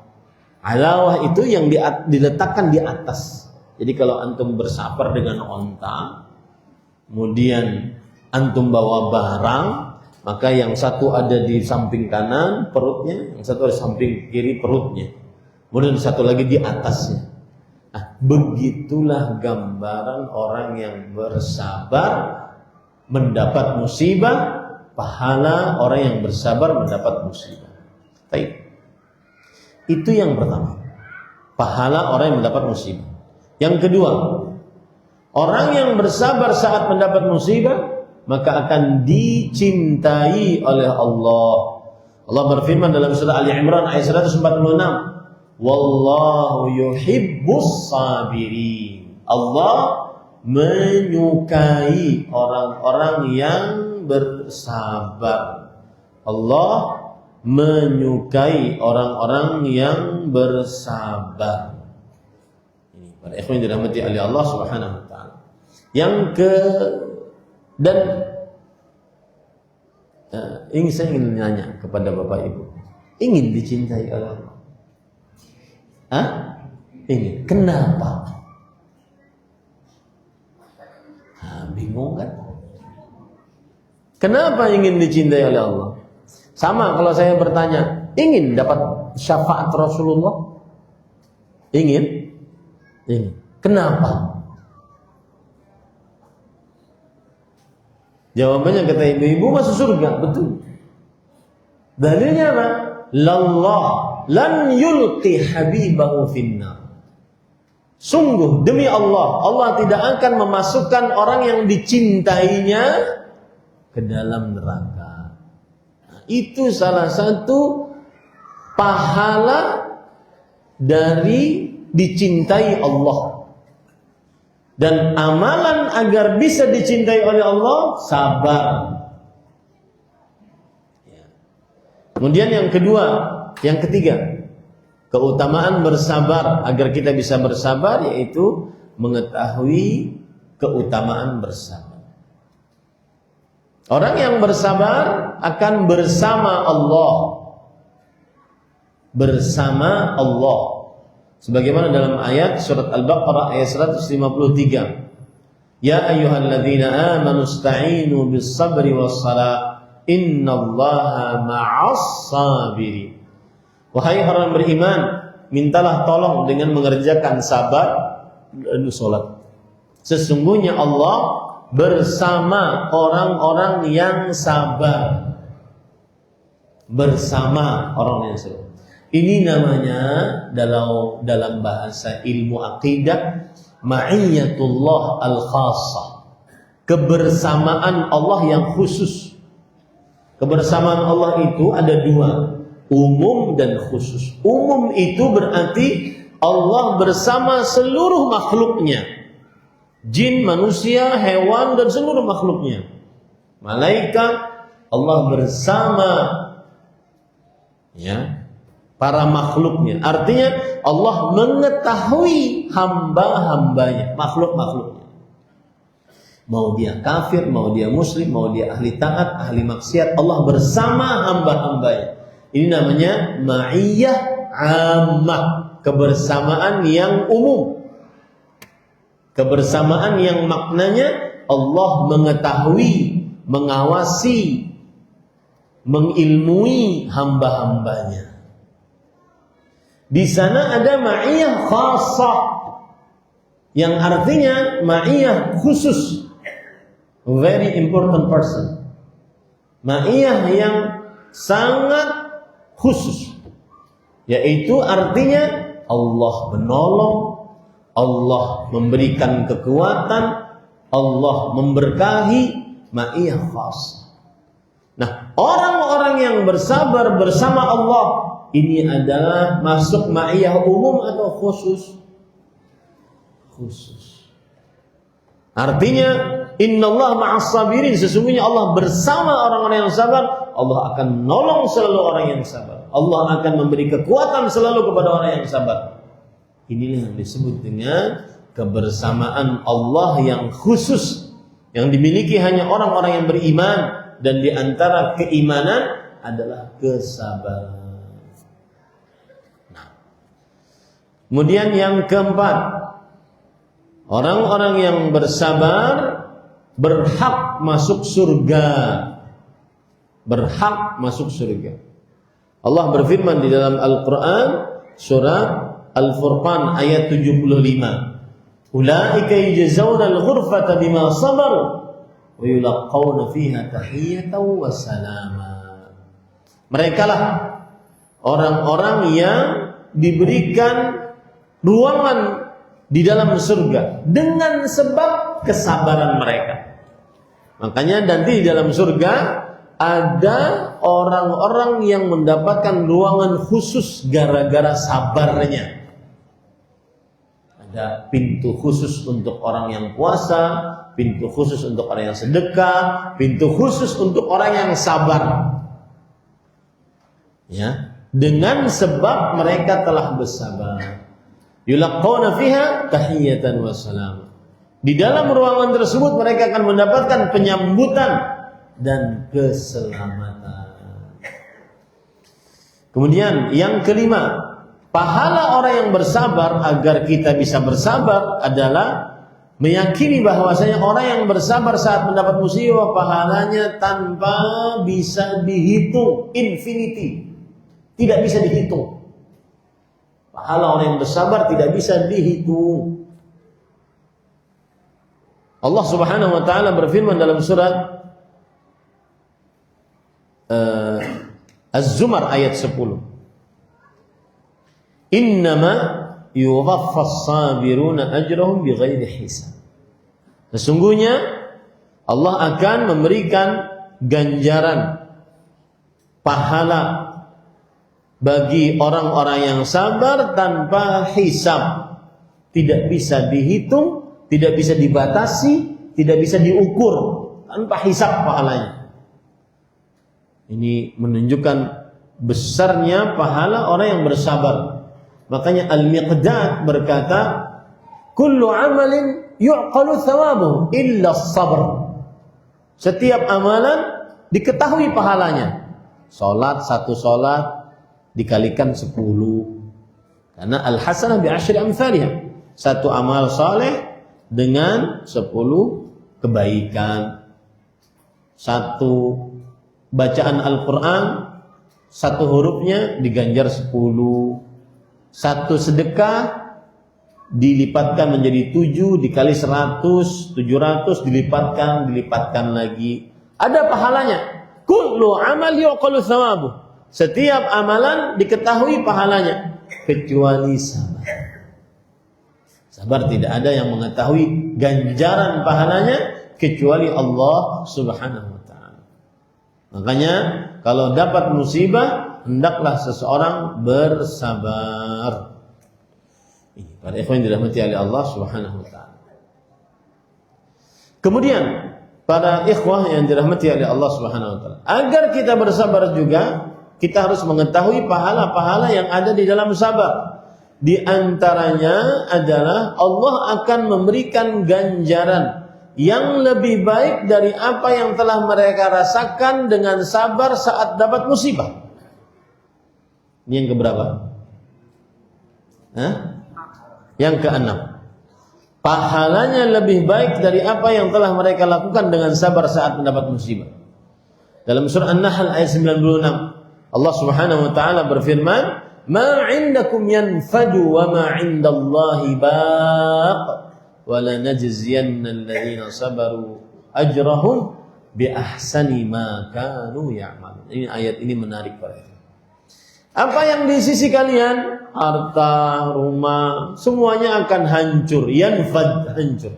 Alawah itu yang diletakkan di atas. Jadi kalau antum bersafar dengan onta, kemudian antum bawa barang, maka yang satu ada di samping kanan perutnya, yang satu ada di samping kiri perutnya, kemudian satu lagi di atasnya. Begitulah gambaran orang yang bersabar mendapat musibah, pahala orang yang bersabar mendapat musibah. Baik. Itu yang pertama. Pahala orang yang mendapat musibah. Yang kedua, orang yang bersabar saat mendapat musibah maka akan dicintai oleh Allah. Allah berfirman dalam surah Ali Imran ayat 146. Wallahu yuhibbus sabirin. Allah menyukai orang-orang yang bersabar. Allah menyukai orang-orang yang bersabar. Ini para ikhwan yang dirahmati oleh Allah Subhanahu wa taala. Saya ingin nanya kepada Bapak Ibu. Ingin dicintai oleh Allah? Ingin. Kenapa? Bingung kan? Kenapa ingin dicintai oleh Allah? Sama kalau saya bertanya, ingin dapat syafaat Rasulullah? Ingin? Ingin. Kenapa? Jawabannya kata ibu-ibu masuk surga, betul. Dalilnya apa? Lallah lan yulqi habibahu finnar. Sungguh demi Allah, Allah tidak akan memasukkan orang yang dicintainya ke dalam neraka. Itu salah satu pahala dari dicintai Allah. Dan amalan agar bisa dicintai oleh Allah, sabar. Kemudian yang ketiga, keutamaan bersabar agar kita bisa bersabar yaitu mengetahui keutamaan bersabar. Orang yang bersabar akan bersama Allah. Bersama Allah. Sebagaimana dalam ayat surat Al-Baqarah ayat 153. Ya ayyuhalladzina amanu ista'inu bis-sabri was-salah innallaha ma'as sabirin. Wahai orang beriman, mintalah tolong dengan mengerjakan sabar dan salat. Sesungguhnya Allah bersama orang-orang yang sabar. Bersama orang yang sabar. Ini namanya dalam bahasa ilmu akidah ma'iyatullah al-khassah. Kebersamaan Allah yang khusus. Kebersamaan Allah itu ada dua, umum dan khusus. Umum itu berarti Allah bersama seluruh makhluknya. Jin, manusia, hewan dan seluruh makhluknya. Malaikat, Allah bersama para makhluknya. Artinya Allah mengetahui hamba-hambanya, makhluk-makhluknya. Mau dia kafir, mau dia muslim, mau dia ahli taat, ahli maksiat, Allah bersama hamba-hambanya. Ini namanya ma'iyah ammah, kebersamaan yang umum. Kebersamaan yang maknanya Allah mengetahui, mengawasi, mengilmui hamba-hambanya. Di sana ada ma'iyah khassah, yang artinya ma'iyah khusus, very important person, ma'iyah yang sangat khusus, yaitu artinya Allah menolong, Allah memberikan kekuatan, Allah memberkahi, ma'iyah khassah. Nah, orang-orang yang bersabar bersama Allah ini adalah masuk ma'iyah umum atau khusus? Khusus. Artinya innallaha ma'as sabirin, sesungguhnya Allah bersama orang-orang yang sabar. Allah akan menolong selalu orang yang sabar. Allah akan memberi kekuatan selalu kepada orang yang sabar. Inilah yang disebut dengan kebersamaan Allah yang khusus, yang dimiliki hanya orang-orang yang beriman, dan di antara keimanan adalah kesabaran. Kemudian yang keempat, orang-orang yang bersabar berhak masuk surga. Berhak masuk surga. Allah berfirman di dalam Al-Quran surat Al-Furqan ayat 75. Ulaika yujzauna al-ghurfata bima sabaru wa yulaqawna fiha tahiyatan wa salama. Merekalah orang-orang yang diberikan ruangan di dalam surga dengan sebab kesabaran mereka. Makanya nanti di dalam surga ada orang-orang yang mendapatkan ruangan khusus gara-gara sabarnya. Ada pintu khusus untuk orang yang puasa, pintu khusus untuk orang yang sedekah, pintu khusus untuk orang yang sabar. Ya, dengan sebab mereka telah bersabar. Yulaqawna fiha tahiyatan wa salam. Di dalam ruangan tersebut mereka akan mendapatkan penyambutan dan keselamatan. Kemudian yang kelima, pahala orang yang bersabar agar kita bisa bersabar adalah meyakini bahwasanya orang yang bersabar saat mendapat musibah pahalanya tanpa bisa dihitung, infinity. Tidak bisa dihitung. Pahala orang yang bersabar tidak bisa dihitung. Allah Subhanahu wa taala berfirman dalam surat Az-Zumar ayat 10. Innama yuwaffas sabiruna ajrahum bighairi hisab. Sesungguhnya Allah akan memberikan ganjaran pahala bagi orang-orang yang sabar tanpa hisab. Tidak bisa dihitung, tidak bisa dibatasi, tidak bisa diukur, tanpa hisab pahalanya. Ini menunjukkan besarnya pahala orang yang bersabar. Makanya Al-Miqdad berkata, kullu amalin yu'qalu thawabuhu illa as-sabr. Setiap amalan diketahui pahalanya. Satu salat dikalikan 10. Karena al-hasanah bi asyri amsalha. Satu amal saleh dengan 10 kebaikan. Satu bacaan Al-Quran, satu hurufnya diganjar 10. Satu sedekah dilipatkan menjadi 7 dikali 100, 700 dilipatkan lagi. Ada pahalanya. Kullu amal yuqalu thawabuh. Setiap amalan diketahui pahalanya kecuali sabar. Sabar tidak ada yang mengetahui ganjaran pahalanya kecuali Allah Subhanahu wa taala. Makanya kalau dapat musibah hendaklah seseorang bersabar. Ini para ikhwan yang dirahmati oleh Allah Subhanahu wa taala. Kemudian para ikhwah yang dirahmati oleh Allah Subhanahu wa taala, agar kita bersabar juga kita harus mengetahui pahala-pahala yang ada di dalam sabar. Di antaranya adalah Allah akan memberikan ganjaran yang lebih baik dari apa yang telah mereka rasakan dengan sabar saat dapat musibah. Ini yang keberapa? Yang keenam. Pahalanya lebih baik dari apa yang telah mereka lakukan dengan sabar saat mendapat musibah. Dalam surah An-Nahl ayat 96, Allah Subhanahu wa taala berfirman, "Ma 'indakum yanfadu wa ma 'indallahi baq, wa lanajziyanna alladhina sabaru ajrahum bi ahsani ma kanu ya'malun." Ini ayat ini menarik para ikhwan. Apa yang di sisi kalian, harta, rumah, semuanya akan hancur, yanfad, hancur.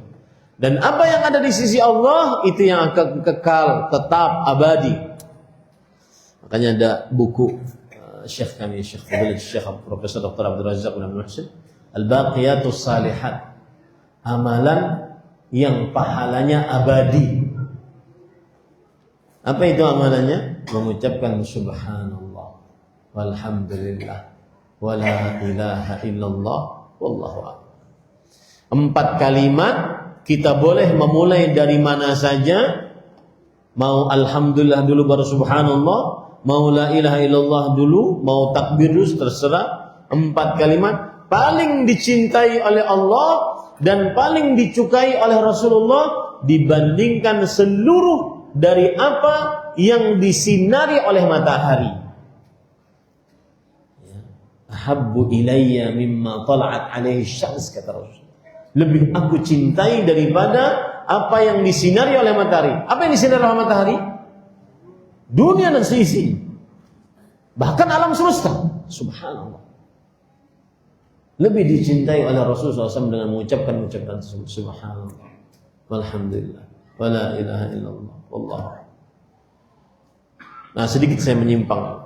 Dan apa yang ada di sisi Allah itu yang akan kekal, tetap, abadi. Makanya ada buku Syekh kami, Syekh Fadil, Syekh Profesor Dr. Abdul Razak bin Abdul Muhsin, Al-Baqiyatus Salihat, amalan yang pahalanya abadi. Apa itu amalannya? Mengucapkan subhanallah, walhamdulillah, wala ilaha illallah, wallahu a'lam. 4 kalimat kita boleh memulai dari mana saja. Mau alhamdulillah dulu baru subhanallah, mau la ilaha illallah dulu, mau takbir dulu, terserah. 4 kalimat paling dicintai oleh Allah dan paling dicukai oleh Rasulullah dibandingkan seluruh dari apa yang disinari oleh matahari. ahabbu ilayya mimma tala'at alaihi syams, kata Rasul. Lebih aku cintai daripada apa yang disinari oleh matahari. Apa yang disinari oleh matahari? Dunia dan seisi. Bahkan alam semesta. Subhanallah. Lebih dicintai oleh Rasulullah SAW dengan mengucapkan ucapan tersebut. Subhanallah. Walhamdulillah. Wala ilaha illallah. Wallahu. Nah, sedikit saya menyimpang.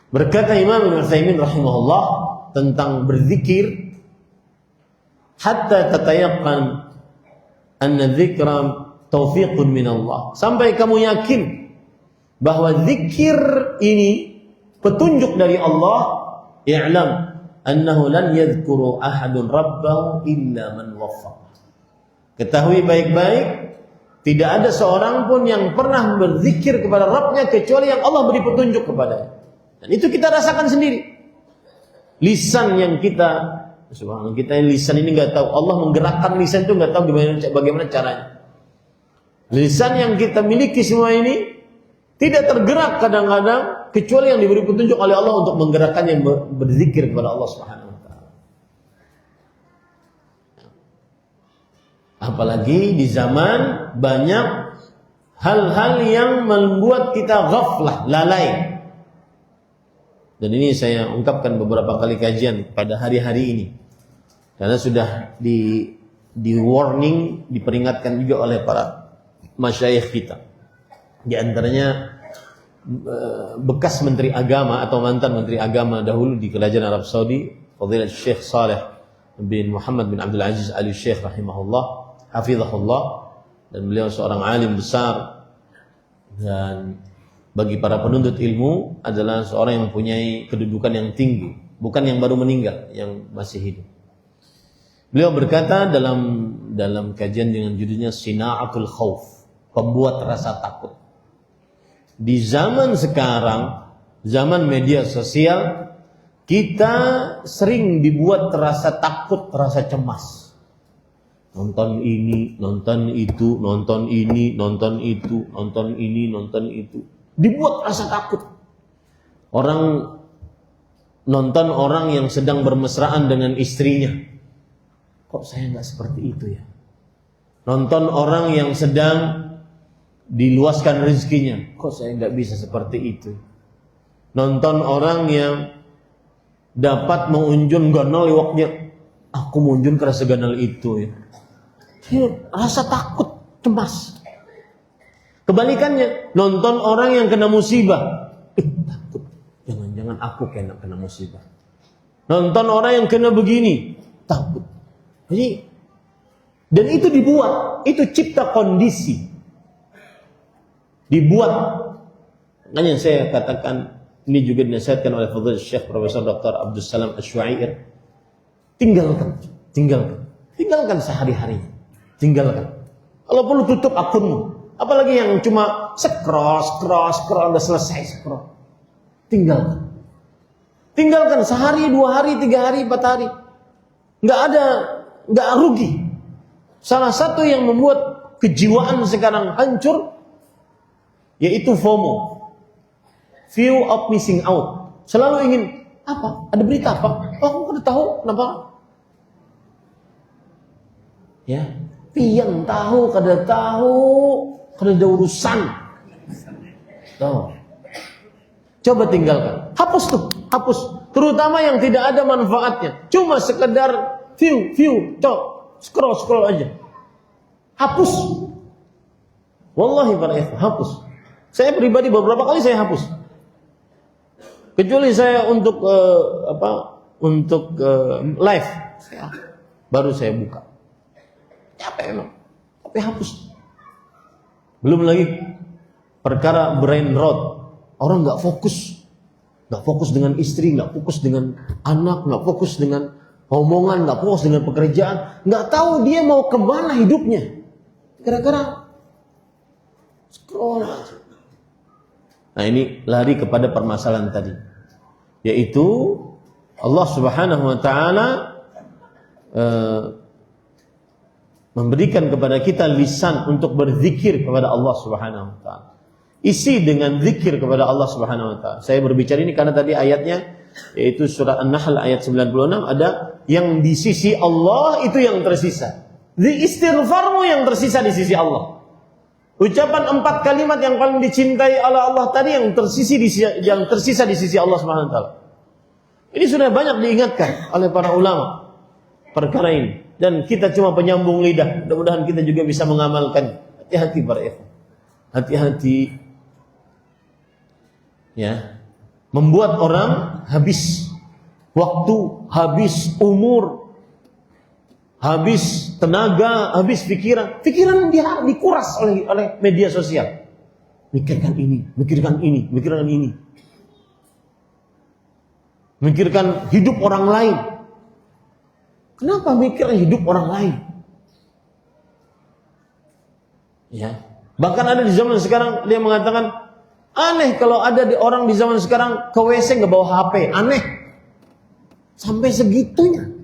Berkata Imam Ibnu Utsaimin rahimahullah tentang berzikir, hatta tatayaqqan anna dzikra taufiqun min Allah. Sampai kamu yakin bahwa zikir ini petunjuk dari Allah. I'lam annahu lan yadhkuru ahadun rabbahu illa man waffaq. Ketahui baik-baik, tidak ada seorang pun yang pernah berzikir kepada Rabbnya kecuali yang Allah beri petunjuk kepadanya. Dan itu kita rasakan sendiri. Lisan yang kita, subhanallah, kita lisan ini nggak tahu. Allah menggerakkan lisan itu nggak tahu bagaimana caranya. Lisan yang kita miliki semua ini tidak tergerak kadang-kadang kecuali yang diberi petunjuk oleh Allah untuk menggerakkannya berzikir kepada Allah Subhanahu wa taala. Apalagi di zaman banyak hal-hal yang membuat kita ghaflah, lalai. Dan ini saya ungkapkan beberapa kali kajian pada hari-hari ini. Karena sudah di warning, diperingatkan juga oleh para masyayikh kita. Di antaranya bekas Menteri Agama atau mantan Menteri Agama dahulu di Kerajaan Arab Saudi, Fadilat Syekh Saleh bin Muhammad bin Abdul Aziz Al Syekh rahimahullah, hafizahullah, dan beliau seorang alim besar dan bagi para penuntut ilmu adalah seorang yang mempunyai kedudukan yang tinggi, bukan yang baru meninggal, yang masih hidup. Beliau berkata dalam kajian dengan judulnya Sina'atul Khauf, pembuat rasa takut. Di zaman sekarang, zaman media sosial, kita sering dibuat terasa takut, terasa cemas. Nonton ini, nonton itu, nonton ini, nonton itu, nonton ini, nonton itu. Dibuat rasa takut. Orang nonton orang yang sedang bermesraan dengan istrinya. Kok saya nggak seperti itu ya? Nonton orang yang sedang diluaskan rezekinya. Kok saya nggak bisa seperti itu? Nonton orang yang dapat mengunjun ganal iwaknya. Aku mengunjun kerasa ganal itu ya. Rasa takut, cemas. Kebalikannya, nonton orang yang kena musibah. Takut. Jangan-jangan aku kena musibah. Nonton orang yang kena begini. Takut. Jadi, dan itu dibuat. Itu cipta kondisi. Dibuat. Makanya saya katakan, ini juga dinasihatkan oleh Fadhil Syekh Profesor Dr. Abdul Salam Asy-Syu'air. Tinggalkan sehari-harinya. Tinggalkan. Kalau perlu tutup akunmu. Apalagi yang cuma scroll udah selesai scroll. Tinggalkan sehari, 2 hari, 3 hari, 4 hari. Nggak rugi. Salah satu yang membuat kejiwaan sekarang hancur yaitu FOMO. Fear of missing out. Selalu ingin apa? Ada berita apa? Oh, aku udah tahu, kenapa? Ya, pian tahu, kada ada urusan. Tahu. Coba tinggalkan. Hapus tuh, hapus. Terutama yang tidak ada manfaatnya. Cuma sekedar view, scroll aja. Hapus. Wallahi para ikhwan, hapus. Saya pribadi beberapa kali saya hapus. Kecuali saya untuk live, baru saya buka. Capek memang, tapi hapus. Belum lagi perkara brain rot. Orang nggak fokus dengan istri, nggak fokus dengan anak, nggak fokus dengan omongan, nggak fokus dengan pekerjaan, nggak tahu dia mau kemana hidupnya. Gara-gara scroll. Nah ini lari kepada permasalahan tadi, yaitu Allah Subhanahu Wa Taala memberikan kepada kita lisan untuk berzikir kepada Allah Subhanahu Wa Taala. Isi dengan zikir kepada Allah Subhanahu Wa Taala. Saya berbicara ini karena tadi ayatnya yaitu surah An-Nahl ayat 96, ada yang di sisi Allah itu yang tersisa. Di istighfarmu yang tersisa di sisi Allah. Ucapan 4 kalimat yang paling dicintai oleh Allah tadi yang tersisa di sisi Allah Subhanahu wa taala. Ini sudah banyak diingatkan oleh para ulama perkara ini, dan kita cuma penyambung lidah. Mudah-mudahan kita juga bisa mengamalkan. Hati-hati para ikhwan. Hati-hati ya. Membuat orang habis waktu, habis umur, habis tenaga, habis pikiran. Pikiran dia dikuras oleh media sosial. Mikirkan ini, mikirkan ini, mikirkan ini. Mikirkan hidup orang lain. Kenapa mikir hidup orang lain? Ya. Bahkan ada di zaman sekarang dia mengatakan, aneh kalau ada orang di zaman sekarang ke WC nggak bawa HP. Aneh. Sampai segitunya.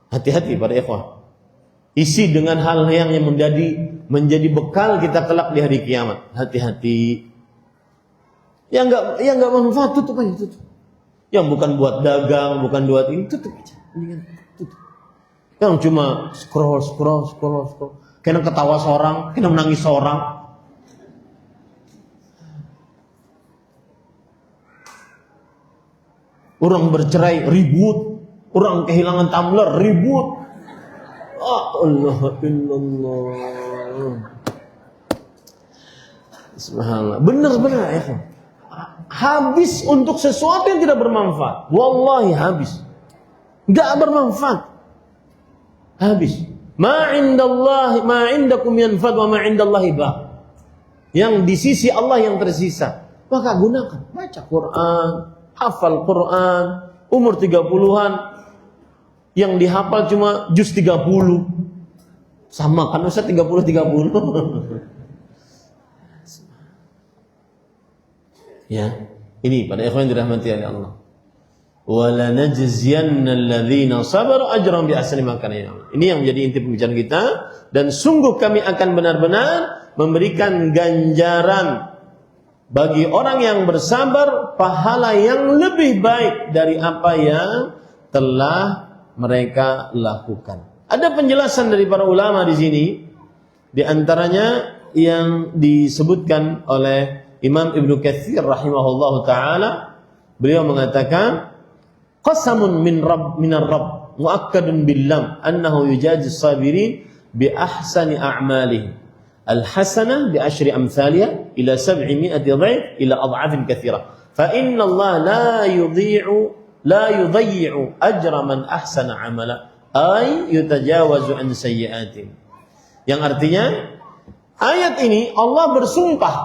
Hati-hati para ikhwan. Isi dengan hal yang menjadi bekal kita kelak di hari kiamat. Hati-hati. Yang enggak manfaat tutup aja, tutup. Yang bukan buat dagang, bukan buat ini, tutup aja. Tutup. Yang cuma scroll. Kena ketawa seorang, kena menangis seorang. Orang bercerai ribut, orang kehilangan tumbler ribut. Allah illallah. Subhanallah. Benar ya. Habis untuk sesuatu yang tidak bermanfaat. Wallahi habis. Enggak bermanfaat. Habis. Ma indakum yanfad wa ma indallahi ba. Yang di sisi Allah yang tersisa. Maka gunakan. Baca Quran, hafal Quran, umur 30-an yang dihafal cuma juz 30. Sama kan Ustaz 30. Ya, ini pada ikhwan yang dirahmati oleh Allah. Wala najziyanna alladhina sabaru ajran bi ahsani ma kanu ya'malun. Ini yang menjadi inti pembicaraan kita, dan sungguh kami akan benar-benar memberikan ganjaran bagi orang yang bersabar pahala yang lebih baik dari apa yang telah mereka lakukan. Ada penjelasan dari para ulama di sini, di antaranya yang disebutkan oleh Imam Ibnu Katsir rahimahullahu taala, beliau mengatakan qasamun minar rabb muakkadun billam annahu yujazi sabirin bi ahsani a'malihim al-hasanah bi asyri amsalha ila 700 dhaif ila adhafin katsira fa inna Allah la yudhi'u ajra man ahsana 'amala ay yutajawazu an sayyi'atin. Yang artinya ayat ini Allah bersumpah,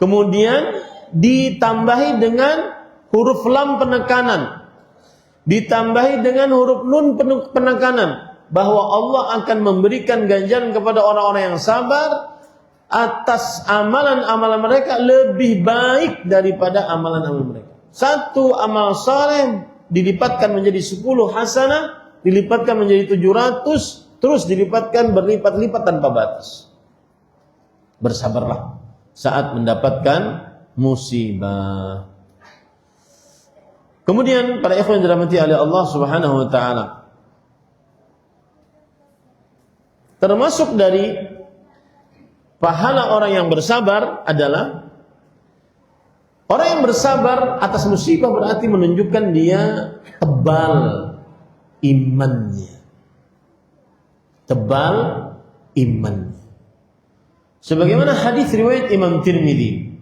kemudian ditambahi dengan huruf lam penekanan, ditambahi dengan huruf nun penekanan, bahwa Allah akan memberikan ganjaran kepada orang-orang yang sabar atas amalan-amalan mereka lebih baik daripada amalan-amalan mereka. Satu amal saleh dilipatkan menjadi 10 hasanah, dilipatkan menjadi 700, terus dilipatkan berlipat-lipat tanpa batas. Bersabarlah saat mendapatkan musibah. Kemudian para ikhwan yang dirahmati oleh Allah Subhanahu wa taala, termasuk dari pahala orang yang bersabar adalah orang yang bersabar atas musibah, berarti menunjukkan dia tebal imannya. Tebal imannya. Sebagaimana hadis riwayat Imam Tirmidzi,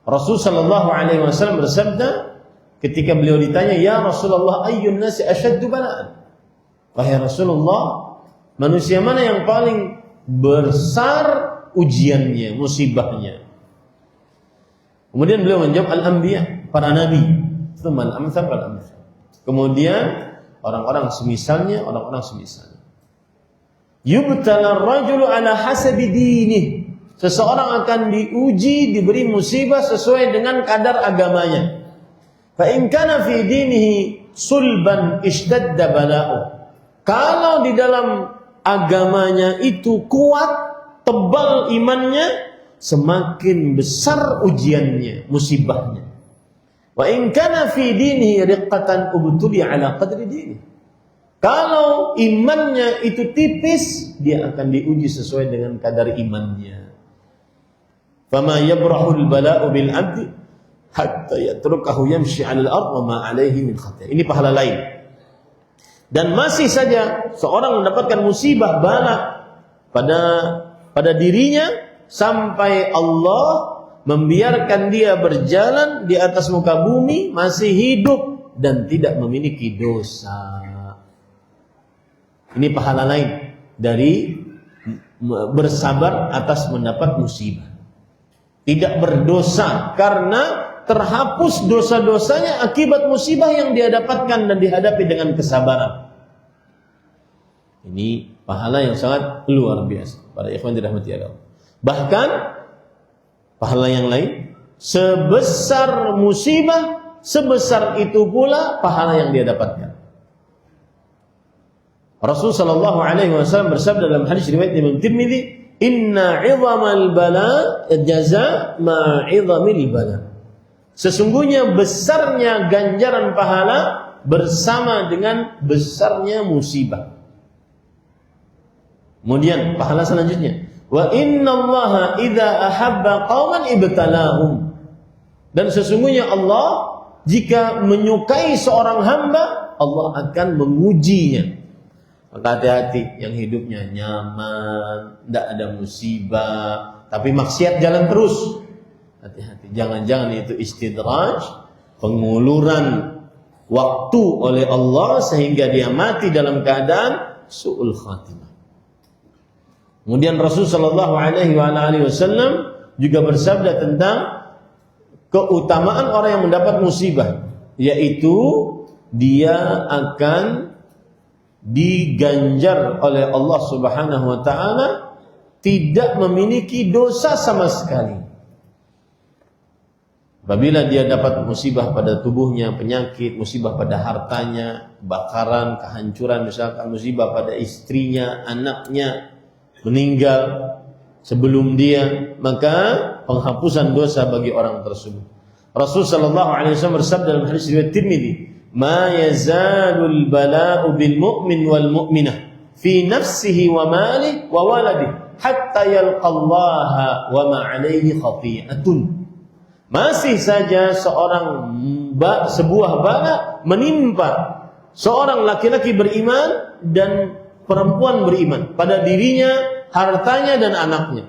Rasul sallallahu alaihi wasallam bersabda ketika beliau ditanya, "Ya Rasulullah, ayyun nasi ashaddu bala'an?" Wahai Rasulullah, manusia mana yang paling besar ujiannya, musibahnya? Kemudian beliau menjawab, al-anbiya, para nabi. Tsumma al-amsal fal-amsal. Kemudian orang-orang semisalnya, orang-orang semisalnya. Yubtala ar-rajulu ala hasabi dinih. Seseorang akan diuji, diberi musibah sesuai dengan kadar agamanya. Fa in kana fi dinihi sulban ishtadda bala'u. Kalau di dalam agamanya itu kuat, tebal imannya, semakin besar ujiannya, musibahnya. Wa in kana fi dinihi riqqatan ubtuli ala qadri dinihi. Kalau imannya itu tipis, dia akan diuji sesuai dengan kadar imannya. Fama yabrahul bala'u bil 'abdi hatta yatrukahu yamshi 'alal ard wa ma 'alaihi min khati'ah. Ini pahala lain. Dan masih saja seorang mendapatkan musibah bala pada dirinya sampai Allah membiarkan dia berjalan di atas muka bumi masih hidup dan tidak memiliki dosa. Ini pahala lain dari bersabar atas mendapat musibah. Tidak berdosa karena terhapus dosa-dosanya akibat musibah yang dia dapatkan dan dihadapi dengan kesabaran. Ini pahala yang sangat luar biasa. Para ikhwan dirahmati Allah. Bahkan pahala yang lain, sebesar musibah, sebesar itu pula pahala yang dia dapatkan. Rasul sallallahu alaihi wasallam bersabda dalam hadis riwayat Imam Tirmidzi, "Inna 'idhamal bala jaza ma 'idhamil bala." Sesungguhnya besarnya ganjaran pahala bersama dengan besarnya musibah. Kemudian pahala selanjutnya, "Wa innallaha idza ahabba qauman ibtalahum." Dan sesungguhnya Allah jika menyukai seorang hamba, Allah akan mengujinya. Maka hati-hati yang hidupnya nyaman, tidak ada musibah, tapi maksiat jalan terus. Hati-hati, jangan-jangan itu istidraj, penguluran waktu oleh Allah sehingga dia mati dalam keadaan su'ul khatimah. Kemudian Rasul sallallahu alaihi wasallam juga bersabda tentang keutamaan orang yang mendapat musibah, yaitu dia akan diganjar oleh Allah Subhanahu wa taala tidak memiliki dosa sama sekali. Apabila dia dapat musibah pada tubuhnya, penyakit, musibah pada hartanya, kebakaran, kehancuran, misalkan musibah pada istrinya, anaknya meninggal sebelum dia, maka penghapusan dosa bagi orang tersebut. Rasul sallallahu alaihi wasallam bersabda dalam hadis riwayat Tirmidzi, "Ma yazalul bala'u bil mu'min wal mu'minah fi nafsihi wa malihi wa waladihi hatta yalqallaha wa ma 'alaihi khati'atun." Masih saja sebuah bala menimpa seorang laki-laki beriman dan perempuan beriman pada dirinya, hartanya dan anaknya,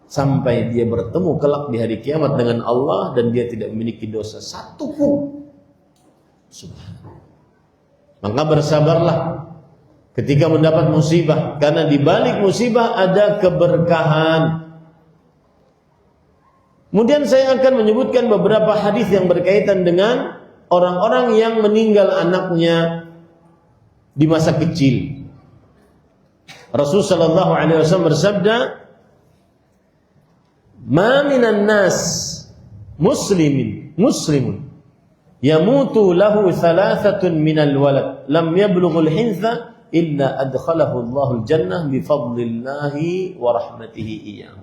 sampai dia bertemu kelak di hari kiamat dengan Allah dan dia tidak memiliki dosa satu pun. Subhanallah. Maka bersabarlah ketika mendapat musibah, karena di balik musibah ada keberkahan. Kemudian saya akan menyebutkan beberapa hadis yang berkaitan dengan orang-orang yang meninggal anaknya di masa kecil. Rasul sallallahu alaihi wasallam bersabda, "Ma minan nas muslimun yamutu lahu thalathatun minal walad lam yablughul hintha illa adkhalahu Allahul jannah bi fadlillahi wa rahmatihi iyyahu."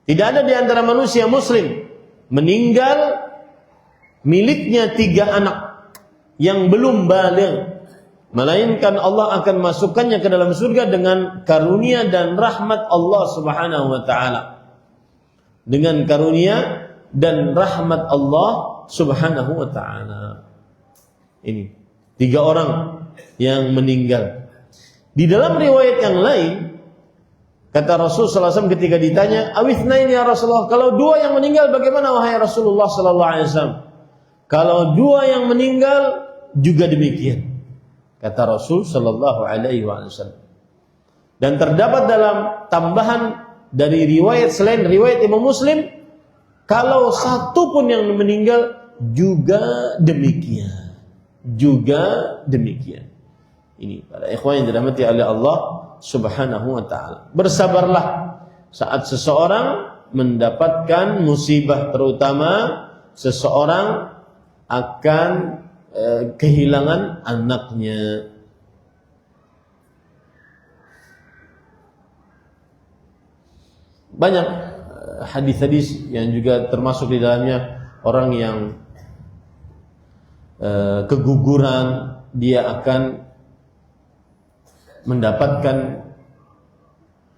Tidak ada di antara manusia muslim meninggal miliknya 3 anak yang belum baligh, melainkan Allah akan masukkannya ke dalam surga dengan karunia dan rahmat Allah Subhanahu wa taala. Dengan karunia dan rahmat Allah Subhanahu wa taala. Ini 3 orang yang meninggal. Di dalam riwayat yang lain kata Rasul sallallahu alaihi wasallam ketika ditanya, "Awithnain ya Rasulullah?" Kalau 2 yang meninggal bagaimana wahai Rasulullah sallallahu alaihi wasallam? Kalau 2 yang meninggal juga demikian, kata Rasul sallallahu alaihi wasallam. Dan terdapat dalam tambahan dari riwayat selain riwayat Imam Muslim, kalau 1 pun yang meninggal juga demikian. Juga demikian. Ini para ikhwan yang dirahmati oleh Allah Subhanahu wa taala. Bersabarlah saat seseorang mendapatkan musibah, terutama seseorang akan kehilangan anaknya. Banyak hadis-hadis yang juga termasuk di dalamnya orang yang keguguran, dia akan mendapatkan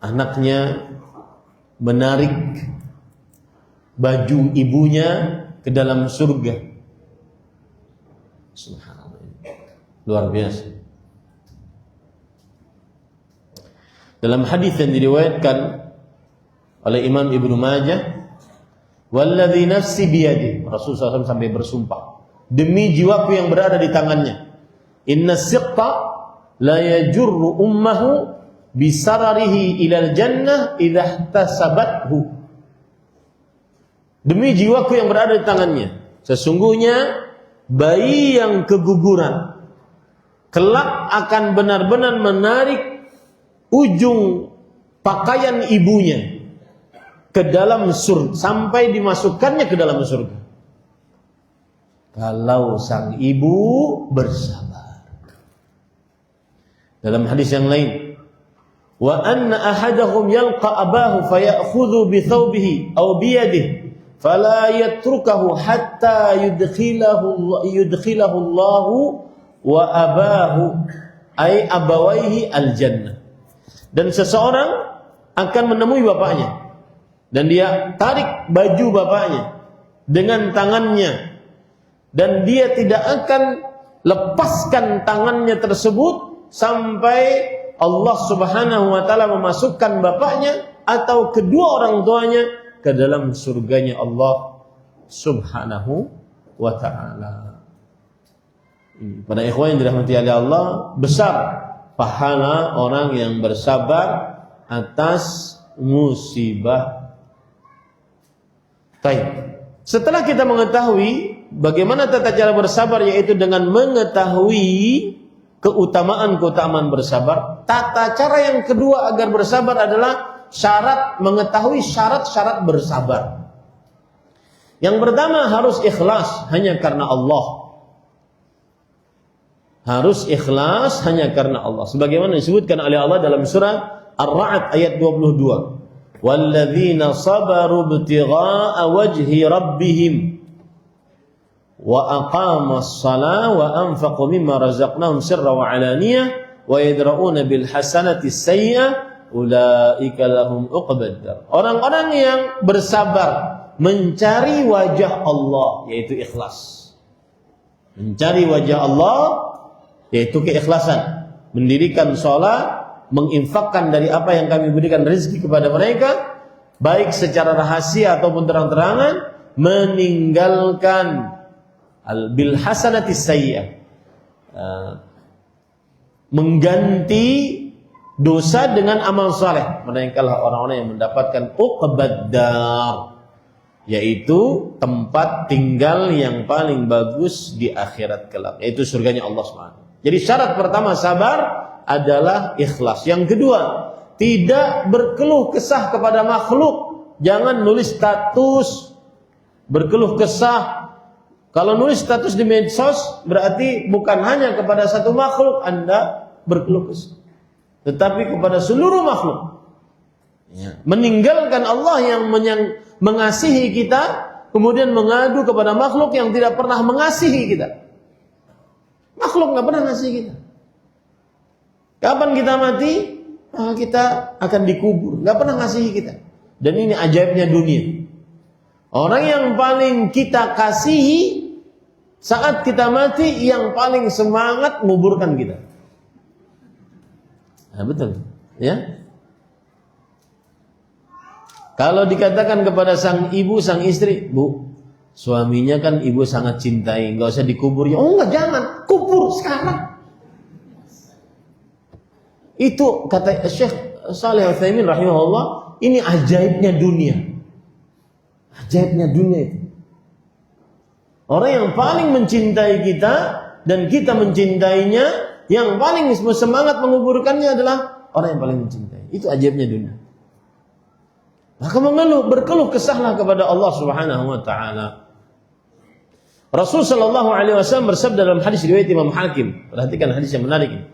anaknya menarik baju ibunya ke dalam surga. Subhanallah, luar biasa. Dalam hadis yang diriwayatkan oleh Imam Ibnu Majah, walladzi nafsi biyadi, Rasulullah SAW sampai bersumpah, demi jiwaku yang berada di tangannya, inna siqta la yajurru ummahu bisararihi ilal jannah idza ihtasabathu. Demi jiwaku yang berada di tangannya, sesungguhnya bayi yang keguguran kelak akan benar-benar menarik ujung pakaian ibunya ke dalam surga sampai dimasukkannya ke dalam surga. Kalau sang ibu bersabar. Dalam hadis yang lain, wa anna ahadahum yalqa abahu fayakhudhu bi thawbihi aw bi yadihi fala yatrukahu hatta yudkhilahu Allahu wa abahu ay abawaihi al-jannah. Dan seseorang akan menemui bapaknya dan dia tarik baju bapaknya dengan tangannya, dan dia tidak akan lepaskan tangannya tersebut sampai Allah Subhanahu wa taala memasukkan bapaknya atau kedua orang tuanya ke dalam surganya Allah Subhanahu wa taala. Pada ikhwan yang dirahmati oleh Allah, besar pahala orang yang bersabar atas musibah. Baik. Setelah kita mengetahui bagaimana tata cara bersabar, yaitu dengan mengetahui keutamaan-keutamaan bersabar, tata cara yang kedua agar bersabar adalah mengetahui syarat-syarat bersabar. Yang pertama, harus ikhlas hanya karena Allah. Harus ikhlas hanya karena Allah. Sebagaimana disebutkan oleh Allah dalam surah Ar-Ra'd ayat 22. Walladzina sabaru ibtigha'a wajhi rabbihim wa aqamas shalah wa anfaqu mimma razaqnahum sirra wa alaniyah wa yadra'una bil hasanati sayyi'ah ulaika lahum uqbad dar. Orang-orang yang bersabar mencari wajah Allah, yaitu ikhlas. Mencari wajah Allah yaitu keikhlasan, mendirikan salat, menginfakkan dari apa yang kami berikan rezeki kepada mereka, baik secara rahasia ataupun terang-terangan, meninggalkan bil hasanati sayyi'ah, mengganti dosa dengan amal saleh. Mereka lah orang-orang yang mendapatkan uqbad dar, yaitu tempat tinggal yang paling bagus di akhirat kelak, yaitu surganya Allah SWT. Jadi syarat pertama sabar adalah ikhlas. Yang kedua, tidak berkeluh kesah kepada makhluk. Jangan nulis status berkeluh kesah. Kalau nulis status di medsos berarti bukan hanya kepada satu makhluk Anda berkeluh kesah, tetapi kepada seluruh makhluk. Ya. Meninggalkan Allah yang mengasihi kita, kemudian mengadu kepada makhluk yang tidak pernah mengasihi kita. Makhluk nggak pernah ngasih kita. Kapan kita mati, kita akan dikubur. Nggak pernah ngasih kita. Dan ini ajaibnya dunia. Orang yang paling kita kasihi saat kita mati, yang paling semangat menguburkan kita. Nah, betul, ya. Kalau dikatakan kepada sang ibu, sang istri, Bu, suaminya kan ibu sangat cintai, nggak usah dikubur ya. Oh enggak, jangan, kubur sekarang. Itu kata Syekh Shalih Al-Utsaimin rahimahullah, ini ajaibnya dunia. Ajaibnya dunia itu. Orang yang paling mencintai kita dan kita mencintainya, yang paling semangat menguburkannya adalah orang yang paling mencintai. Itu ajaibnya dunia. Maka berkeluh kesahlah kepada Allah Subhanahu wa taala. Rasul sallallahu alaihi wasallam bersabda dalam hadis riwayat Imam Hakim. Perhatikan hadis yang menarik ini.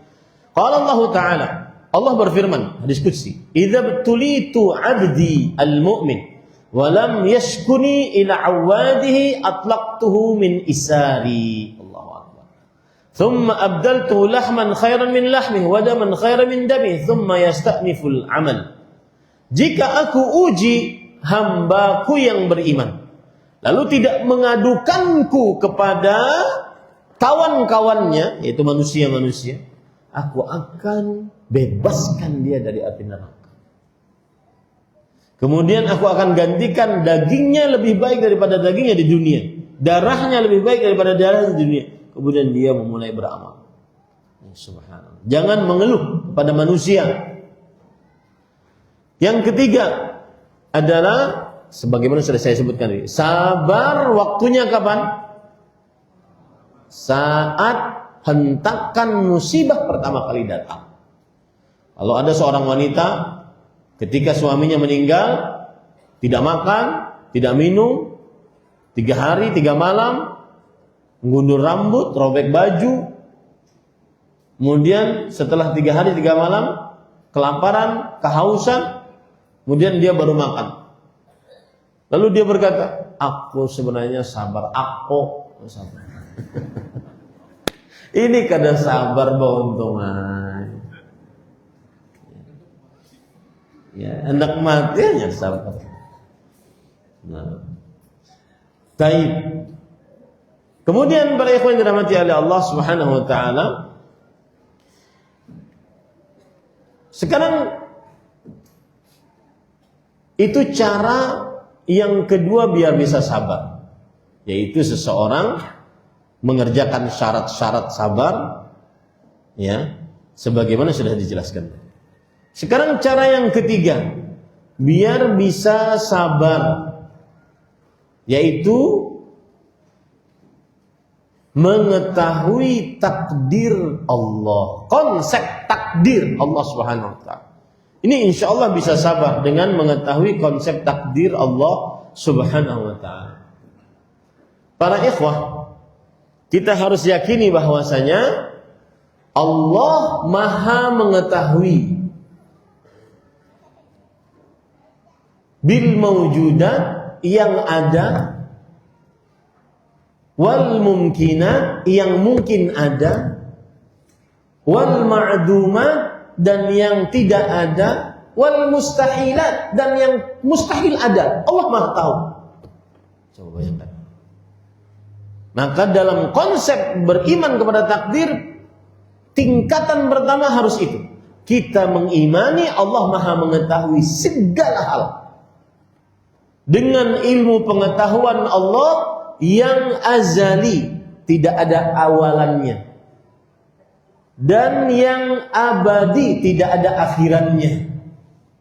Qala Allah taala, Allah berfirman, hadis qudsi, "Idza btulitu 'abdi al-mu'min wa lam yashkuni ila 'awadihi atlaqtuhu min isari." Allahu akbar. thumma abdaltuhu lahman khairan min lahmih wa daman khairan min damih thumma yasta'niful amal. Jika aku uji hambaku yang beriman, lalu tidak mengadukanku kepada kawan-kawannya, yaitu manusia-manusia, aku akan bebaskan dia dari api neraka. Kemudian aku akan gantikan dagingnya lebih baik daripada dagingnya di dunia, darahnya lebih baik daripada darahnya di dunia. Kemudian dia memulai beramal. Subhanallah. Jangan mengeluh pada manusia. Yang ketiga adalah sebagaimana sudah saya sebutkan tadi, sabar waktunya kapan? Saat hentakan musibah pertama kali datang. Kalau ada seorang wanita ketika suaminya meninggal, tidak makan, tidak minum, 3 hari 3 malam, menggundur rambut, robek baju, kemudian setelah 3 hari 3 malam kelaparan, kehausan, kemudian dia baru makan. Lalu dia berkata, aku sebenarnya sabar, aku sabar. Ini kada sabar keuntungan. Ya, hendak mati hanya sabar. Nah, baik. Kemudian para ikhwan yang dirahmati oleh Allah Subhanahu wa taala, sekarang itu cara yang kedua biar bisa sabar, yaitu seseorang mengerjakan syarat-syarat sabar, ya, sebagaimana sudah dijelaskan. Sekarang cara yang ketiga biar bisa sabar, yaitu mengetahui takdir Allah, konsep takdir Allah Subhanahu wa taala. Ini insyaallah bisa sabar dengan mengetahui konsep takdir Allah Subhanahu wa taala. Para ikhwah, kita harus yakini bahwasanya Allah Maha mengetahui bil mawjudat yang ada, wal mumkinat yang mungkin ada, wal ma'dumat dan yang tidak ada, wal mustahilat dan yang mustahil ada. Allah Maha tahu. Coba bayangkan. Maka dalam konsep beriman kepada takdir, tingkatan pertama harus itu. Kita mengimani Allah Maha mengetahui segala hal. Dengan ilmu pengetahuan Allah yang azali, tidak ada awalannya, dan yang abadi, tidak ada akhirannya.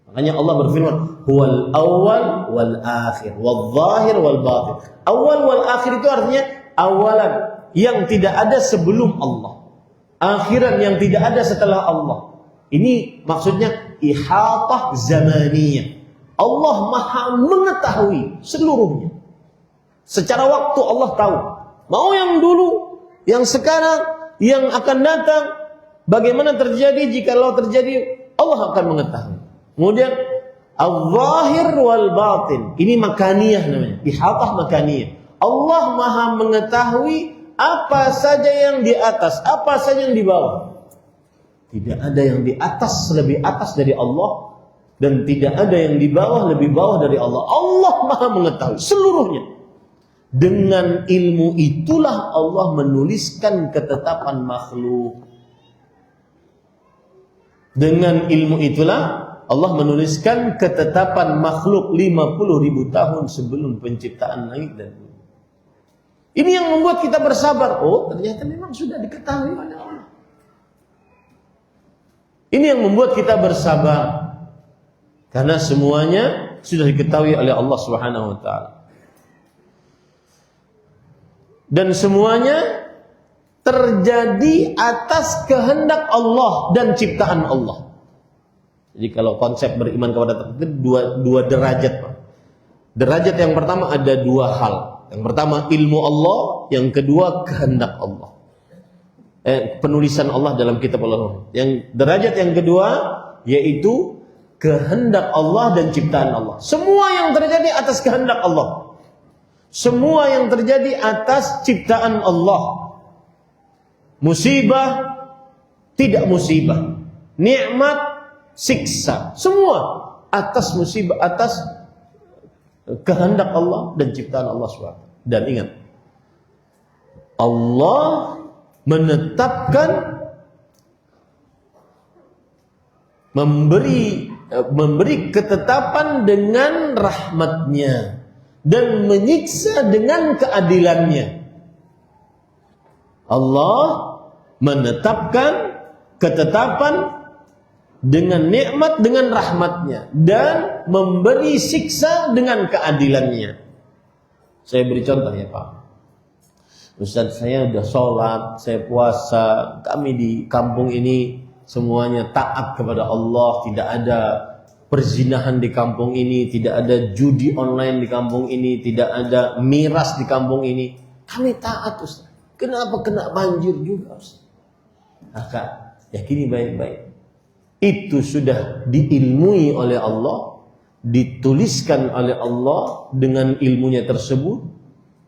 Makanya Allah berfirman, huwal awwal wal akhir wal zahir wal batin. Awal wal akhir itu artinya awalan yang tidak ada sebelum Allah, akhiran yang tidak ada setelah Allah. Ini maksudnya ihatah zamaniyah. Allah Maha mengetahui seluruhnya. Secara waktu Allah tahu. Mau yang dulu, yang sekarang, yang akan datang, bagaimana terjadi, jika Allah terjadi, Allah akan mengetahui. Kemudian al-zahir wal batin. Ini makaniyah namanya, ihatah makaniyah. Allah Maha mengetahui apa saja yang di atas, apa saja yang di bawah. Tidak ada yang di atas lebih atas dari Allah, dan tidak ada yang di bawah lebih bawah dari Allah. Allah Maha mengetahui seluruhnya. Dengan ilmu itulah Allah menuliskan ketetapan makhluk. Dengan ilmu itulah Allah menuliskan ketetapan makhluk 50.000 tahun sebelum penciptaan langit dan bumi. Ini yang membuat kita bersabar. Oh, ternyata memang sudah diketahui oleh Allah. Ini yang membuat kita bersabar. Karena semuanya sudah diketahui oleh Allah Subhanahu wa taala. Dan semuanya terjadi atas kehendak Allah dan ciptaan Allah. Jadi kalau konsep beriman kepada takdir dua derajat, Pak. Derajat yang pertama ada 2 hal. Yang pertama ilmu Allah, yang kedua kehendak Allah. Penulisan Allah dalam kitab Allah. Yang derajat yang kedua yaitu kehendak Allah dan ciptaan Allah. Semua yang terjadi atas kehendak Allah. Semua yang terjadi atas ciptaan Allah. musibah, tidak musibah, nikmat, siksa, semua atas musibah, atas kehendak Allah dan ciptaan Allah SWT. Dan ingat, Allah menetapkan, memberi ketetapan dengan rahmatnya dan menyiksa dengan keadilannya. Allah menetapkan ketetapan dengan nikmat, dengan rahmatnya, dan memberi siksa dengan keadilannya. Saya beri contoh ya Pak. Ustaz, saya udah sholat, saya puasa, kami di kampung ini semuanya taat kepada Allah, tidak ada perzinahan di kampung ini, tidak ada judi online di kampung ini, tidak ada miras di kampung ini. Kami taat Ustaz. Kenapa kena banjir juga Ustaz? Maka yakini baik-baik. Itu sudah diilmui oleh Allah, dituliskan oleh Allah dengan ilmunya tersebut.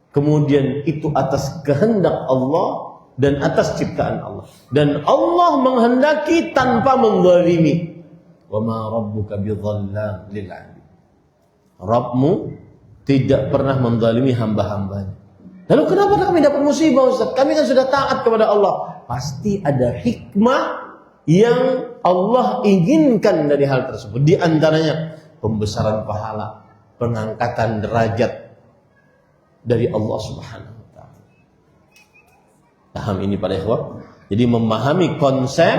Kemudian itu atas kehendak Allah dan atas ciptaan Allah. Dan Allah menghendaki tanpa menzalimi. Wa ma rabbuka bidzallam lil 'abid. Rabbmu tidak pernah menzalimi hamba-hambanya. Lalu kenapa kami dapat musibah Ustaz? Kami kan sudah taat kepada Allah. Pasti ada hikmah yang Allah inginkan dari hal tersebut. Di antaranya pembesaran pahala, pengangkatan derajat dari Allah Subhanahu wa taala. Paham ini para ikhwah? Jadi memahami konsep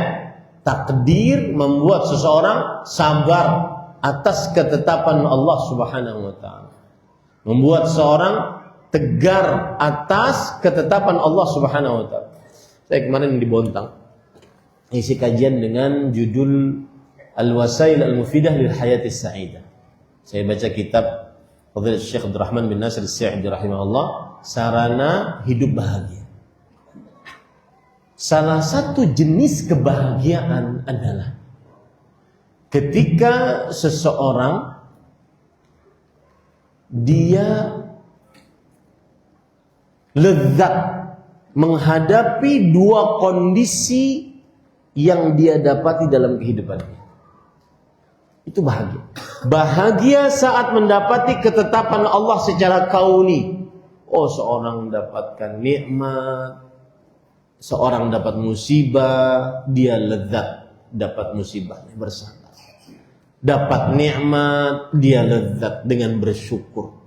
takdir membuat seseorang sabar atas ketetapan Allah Subhanahu wa taala. Membuat seorang tegar atas ketetapan Allah Subhanahu wa taala. Saya kemarin di Bontang isi kajian dengan judul Al-Wasail Al-Mufidah lil Hayatis Sa'idah. Saya baca kitab Fadilatul Syekh Abdul Rahman bin Nasir As-Sa'idi rahimahullah, Sarana Hidup Bahagia. Salah satu jenis kebahagiaan adalah ketika seseorang dia lezat menghadapi dua kondisi yang dia dapati dalam kehidupannya. Itu bahagia. Bahagia saat mendapati ketetapan Allah secara kauni. Oh, seorang mendapatkan nikmat, seorang dapat musibah, dia lezat dapat musibahnya bersabar. Dapat nikmat, dia lezat dengan bersyukur.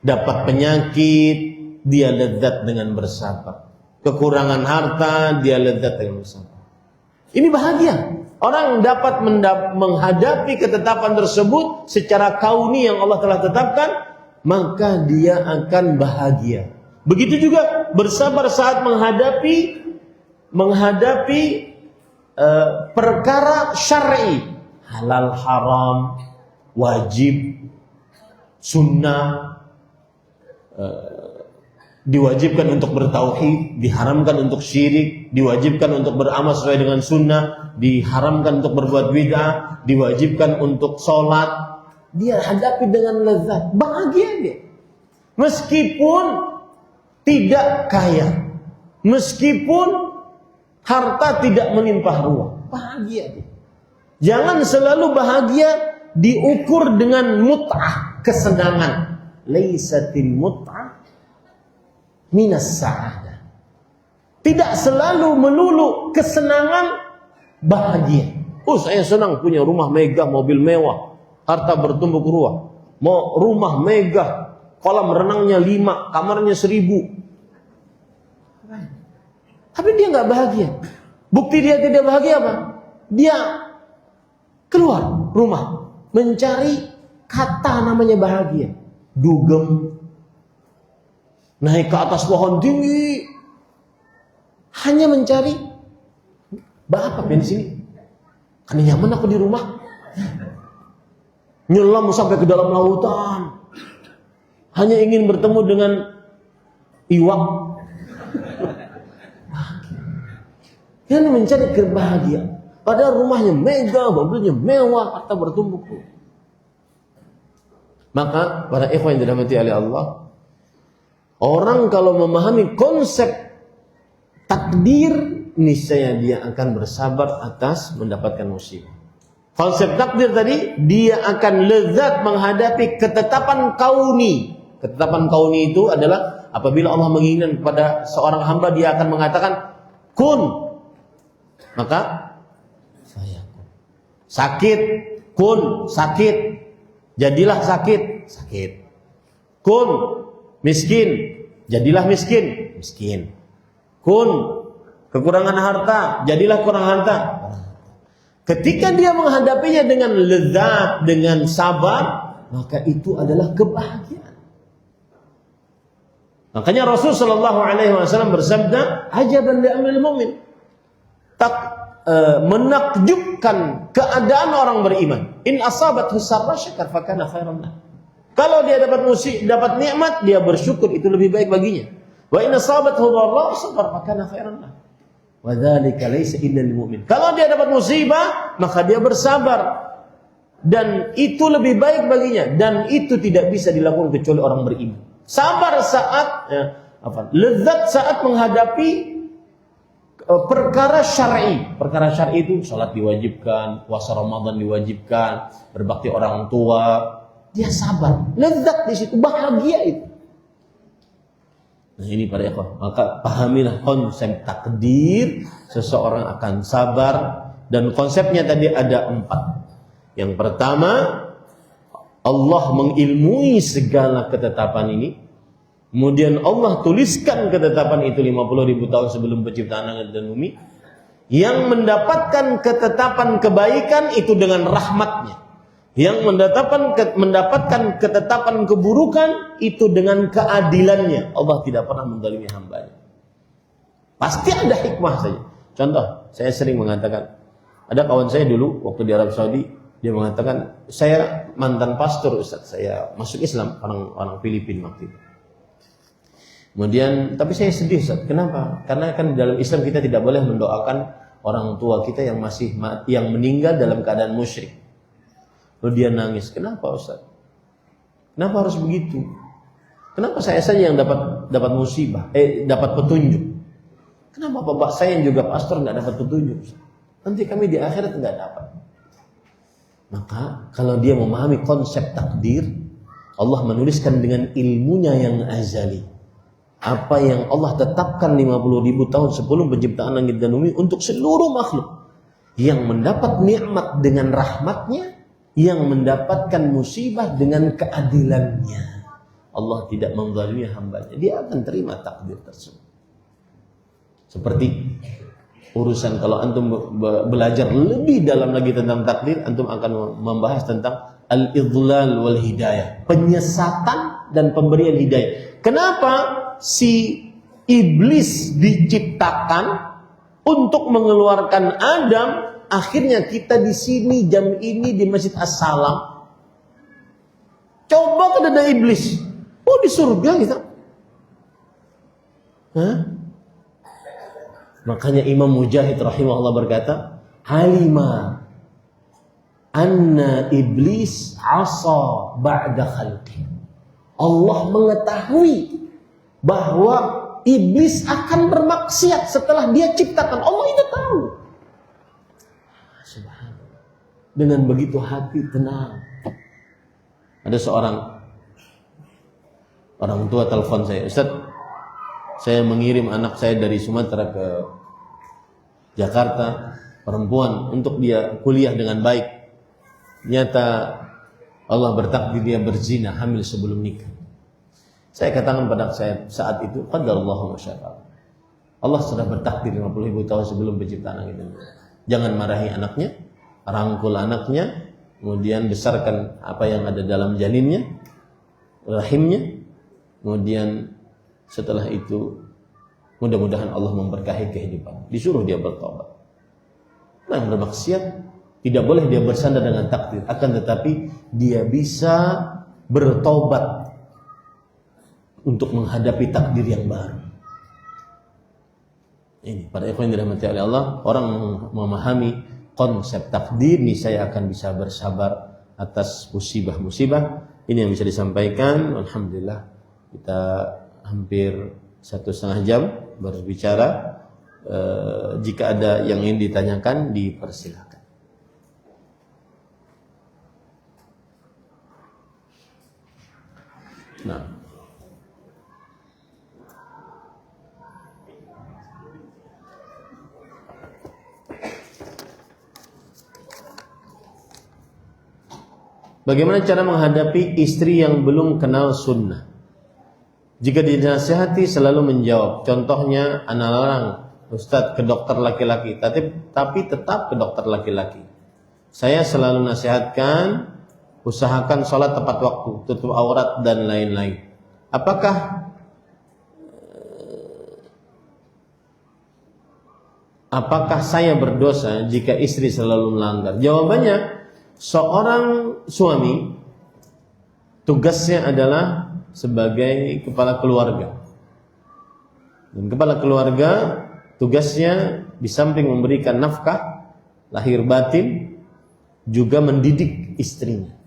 Dapat penyakit, dia lezat dengan bersabar. Kekurangan harta, dia lezat dengan bersabar. Ini bahagia. Orang dapat menghadapi ketetapan tersebut secara kauni yang Allah telah tetapkan, maka dia akan bahagia. Begitu juga bersabar saat menghadapi perkara syar'i, halal haram, wajib, sunnah, diwajibkan untuk bertauhid, diharamkan untuk syirik, diwajibkan untuk beramal sesuai dengan sunnah, diharamkan untuk berbuat bid'ah, diwajibkan untuk sholat. Dia hadapi dengan lezat, bahagia dia. Meskipun tidak kaya, meskipun harta tidak melimpah ruah, bahagia dia. Jangan selalu bahagia diukur dengan mut'ah, kesenangan. Laisatil mut'ah minas sa'adah. Tidak selalu melulu kesenangan bahagia. Oh, saya senang punya rumah megah, mobil mewah, harta bertumpuk ruah. Mau rumah megah, kolam renangnya 5, kamarnya 1000. Tapi dia nggak bahagia. Bukti dia tidak bahagia apa? Dia keluar rumah mencari kata namanya bahagia. Dugem, naik ke atas pohon tinggi, hanya mencari apa di sini? Kan nyaman aku di rumah. Nyelam sampai ke dalam lautan, hanya ingin bertemu dengan iwak. Dia mencari kebahagiaan. Padahal rumahnya megah, mobilnya mewah, harta bertumpuk. Maka para ikhwan yang dirahmati oleh Allah, orang kalau memahami konsep takdir, niscaya dia akan bersabar atas mendapatkan musibah. Konsep takdir tadi, dia akan lezat menghadapi ketetapan kauni. Ketetapan kauni itu adalah apabila Allah menginginkan kepada seorang hamba, dia akan mengatakan kun, maka fayakun. Sakit, kun, sakit. Jadilah sakit, sakit. Kun, miskin, jadilah miskin, miskin. Kun, kekurangan harta, jadilah kurang harta. Ketika dia menghadapinya dengan lezat, dengan sabar, maka itu adalah kebahagiaan. Makanya Rasul sallallahu alaihi wasallam bersabda, "Ajaban li amril mu'min." Menakjubkan keadaan orang beriman. In asabathu sarra syakar fakana khairan lahu. Kalau dia dapat nikmat, dia bersyukur, itu lebih baik baginya. Wa in asabathu dharra sabar fakana khairan lahu. Wa dzalika laysa illa lil mu'min. Kalau dia dapat musibah, maka dia bersabar. Dan itu lebih baik baginya, dan itu tidak bisa dilakukan kecuali orang beriman. Sabar saat lezat saat menghadapi perkara syar'i. Perkara syar'i itu salat diwajibkan, puasa Ramadan diwajibkan, berbakti orang tua. Dia sabar, lezat di situ, bahagia itu. Nah ini para ikhwah, maka pahamilah konsep takdir, seseorang akan sabar, dan konsepnya tadi ada 4. Yang pertama, Allah mengilmui segala ketetapan ini. Kemudian Allah tuliskan ketetapan itu 50.000 tahun sebelum penciptaan langit dan bumi. Yang mendapatkan ketetapan kebaikan itu dengan rahmatnya. Yang mendapatkan ketetapan keburukan itu dengan keadilannya. Allah tidak pernah menzalimi hambanya. Pasti ada hikmah saja. Contoh, saya sering mengatakan, ada kawan saya dulu waktu di Arab Saudi, dia mengatakan, saya mantan pastor Ustaz, saya masuk Islam, orang Filipina waktu itu. Kemudian, tapi saya sedih Ustaz. Kenapa? Karena kan dalam Islam kita tidak boleh mendoakan orang tua kita yang meninggal dalam keadaan musyrik. Lalu dia nangis. Kenapa Ustaz? Kenapa harus begitu? Kenapa saya saja yang dapat musibah, dapat petunjuk? Kenapa bapak saya yang juga pastor nggak dapat petunjuk? Nanti kami di akhirat nggak dapat. Maka kalau dia memahami konsep takdir, Allah menuliskan dengan ilmunya yang azali. Apa yang Allah tetapkan 50.000 tahun sebelum penciptaan langit dan bumi untuk seluruh makhluk. Yang mendapat nikmat dengan rahmatnya, yang mendapatkan musibah dengan keadilannya. Allah tidak menzalimi hambanya. Dia akan terima takdir tersebut. Seperti urusan kalau antum belajar lebih dalam lagi tentang takdir, antum akan membahas tentang al-idlal wal hidayah, penyesatan dan pemberian hidayah. Kenapa si iblis diciptakan untuk mengeluarkan Adam? Akhirnya kita di sini jam ini di Masjid As-Salam. Coba ke dada iblis. Oh, di surga kita. Hah? Makanya Imam Mujahid rahimahullah berkata, "Alima anna iblis asa ba'da khalqi." Allah mengetahui bahwa iblis akan bermaksiat setelah dia ciptakan. Allah itu tahu. Subhanallah. Dengan begitu hati tenang. Ada seorang orang tua telepon saya, "Ustaz, saya mengirim anak saya dari Sumatera ke Jakarta, perempuan, untuk dia kuliah dengan baik. Ternyata Allah bertakdir dia berzina, hamil sebelum nikah." Saya katakan pada saya saat itu, qadarallahu ma syaa. Allah sudah bertakdir 50.000 tahun sebelum penciptaan langit dan bumi. Jangan marahi anaknya, rangkul anaknya, kemudian besarkan apa yang ada dalam janinnya, rahimnya. Kemudian setelah itu mudah-mudahan Allah memberkahi kehidupan. Disuruh dia bertobat. Nah, bermaksiat tidak boleh dia bersandar dengan takdir, akan tetapi dia bisa bertobat untuk menghadapi takdir yang baru. Ini pada ikhwan yang dirahmati oleh Allah, orang memahami konsep takdir ini saya akan bisa bersabar atas musibah-musibah. Ini yang bisa disampaikan. Alhamdulillah kita hampir 1,5 jam berbicara. jika ada yang ingin ditanyakan, dipersilakan. Nah, bagaimana cara menghadapi istri yang belum kenal sunnah? Jika dinasihati selalu menjawab. Contohnya anak larang, Ustadz, ke dokter laki-laki, tapi tetap ke dokter laki-laki. Saya selalu nasihatkan, usahakan sholat tepat waktu, tutup aurat dan lain-lain. Apakah saya berdosa jika istri selalu melanggar? Jawabannya, seorang suami tugasnya adalah sebagai kepala keluarga. Dan kepala keluarga tugasnya di samping memberikan nafkah lahir batin, juga mendidik istrinya.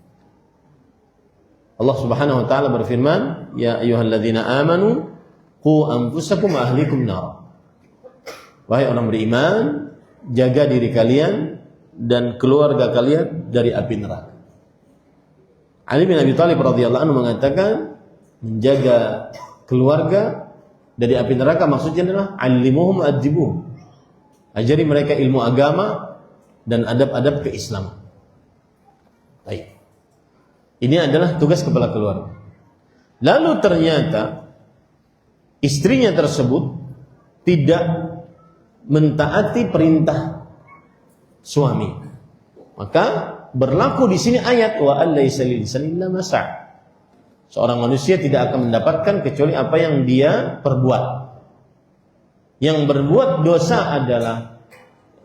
Allah Subhanahu wa taala berfirman, "Ya ayyuhalladzina amanu qu anfusakum wa ahlikum nar." Wahai orang beriman, jaga diri kalian dan keluarga kalian dari api neraka. Ali bin Abi Thalib radhiyallahu anhu mengatakan, menjaga keluarga dari api neraka maksudnya adalah alimuhum adibuhum. Ajari mereka ilmu agama dan adab-adab keislaman. Baik. Ini adalah tugas kepala keluarga. Lalu ternyata istrinya tersebut tidak mentaati perintah suami. Maka berlaku di sini ayat wa allaisa lil insani illa ma sa'a. Seorang manusia tidak akan mendapatkan kecuali apa yang dia perbuat. Yang berbuat dosa adalah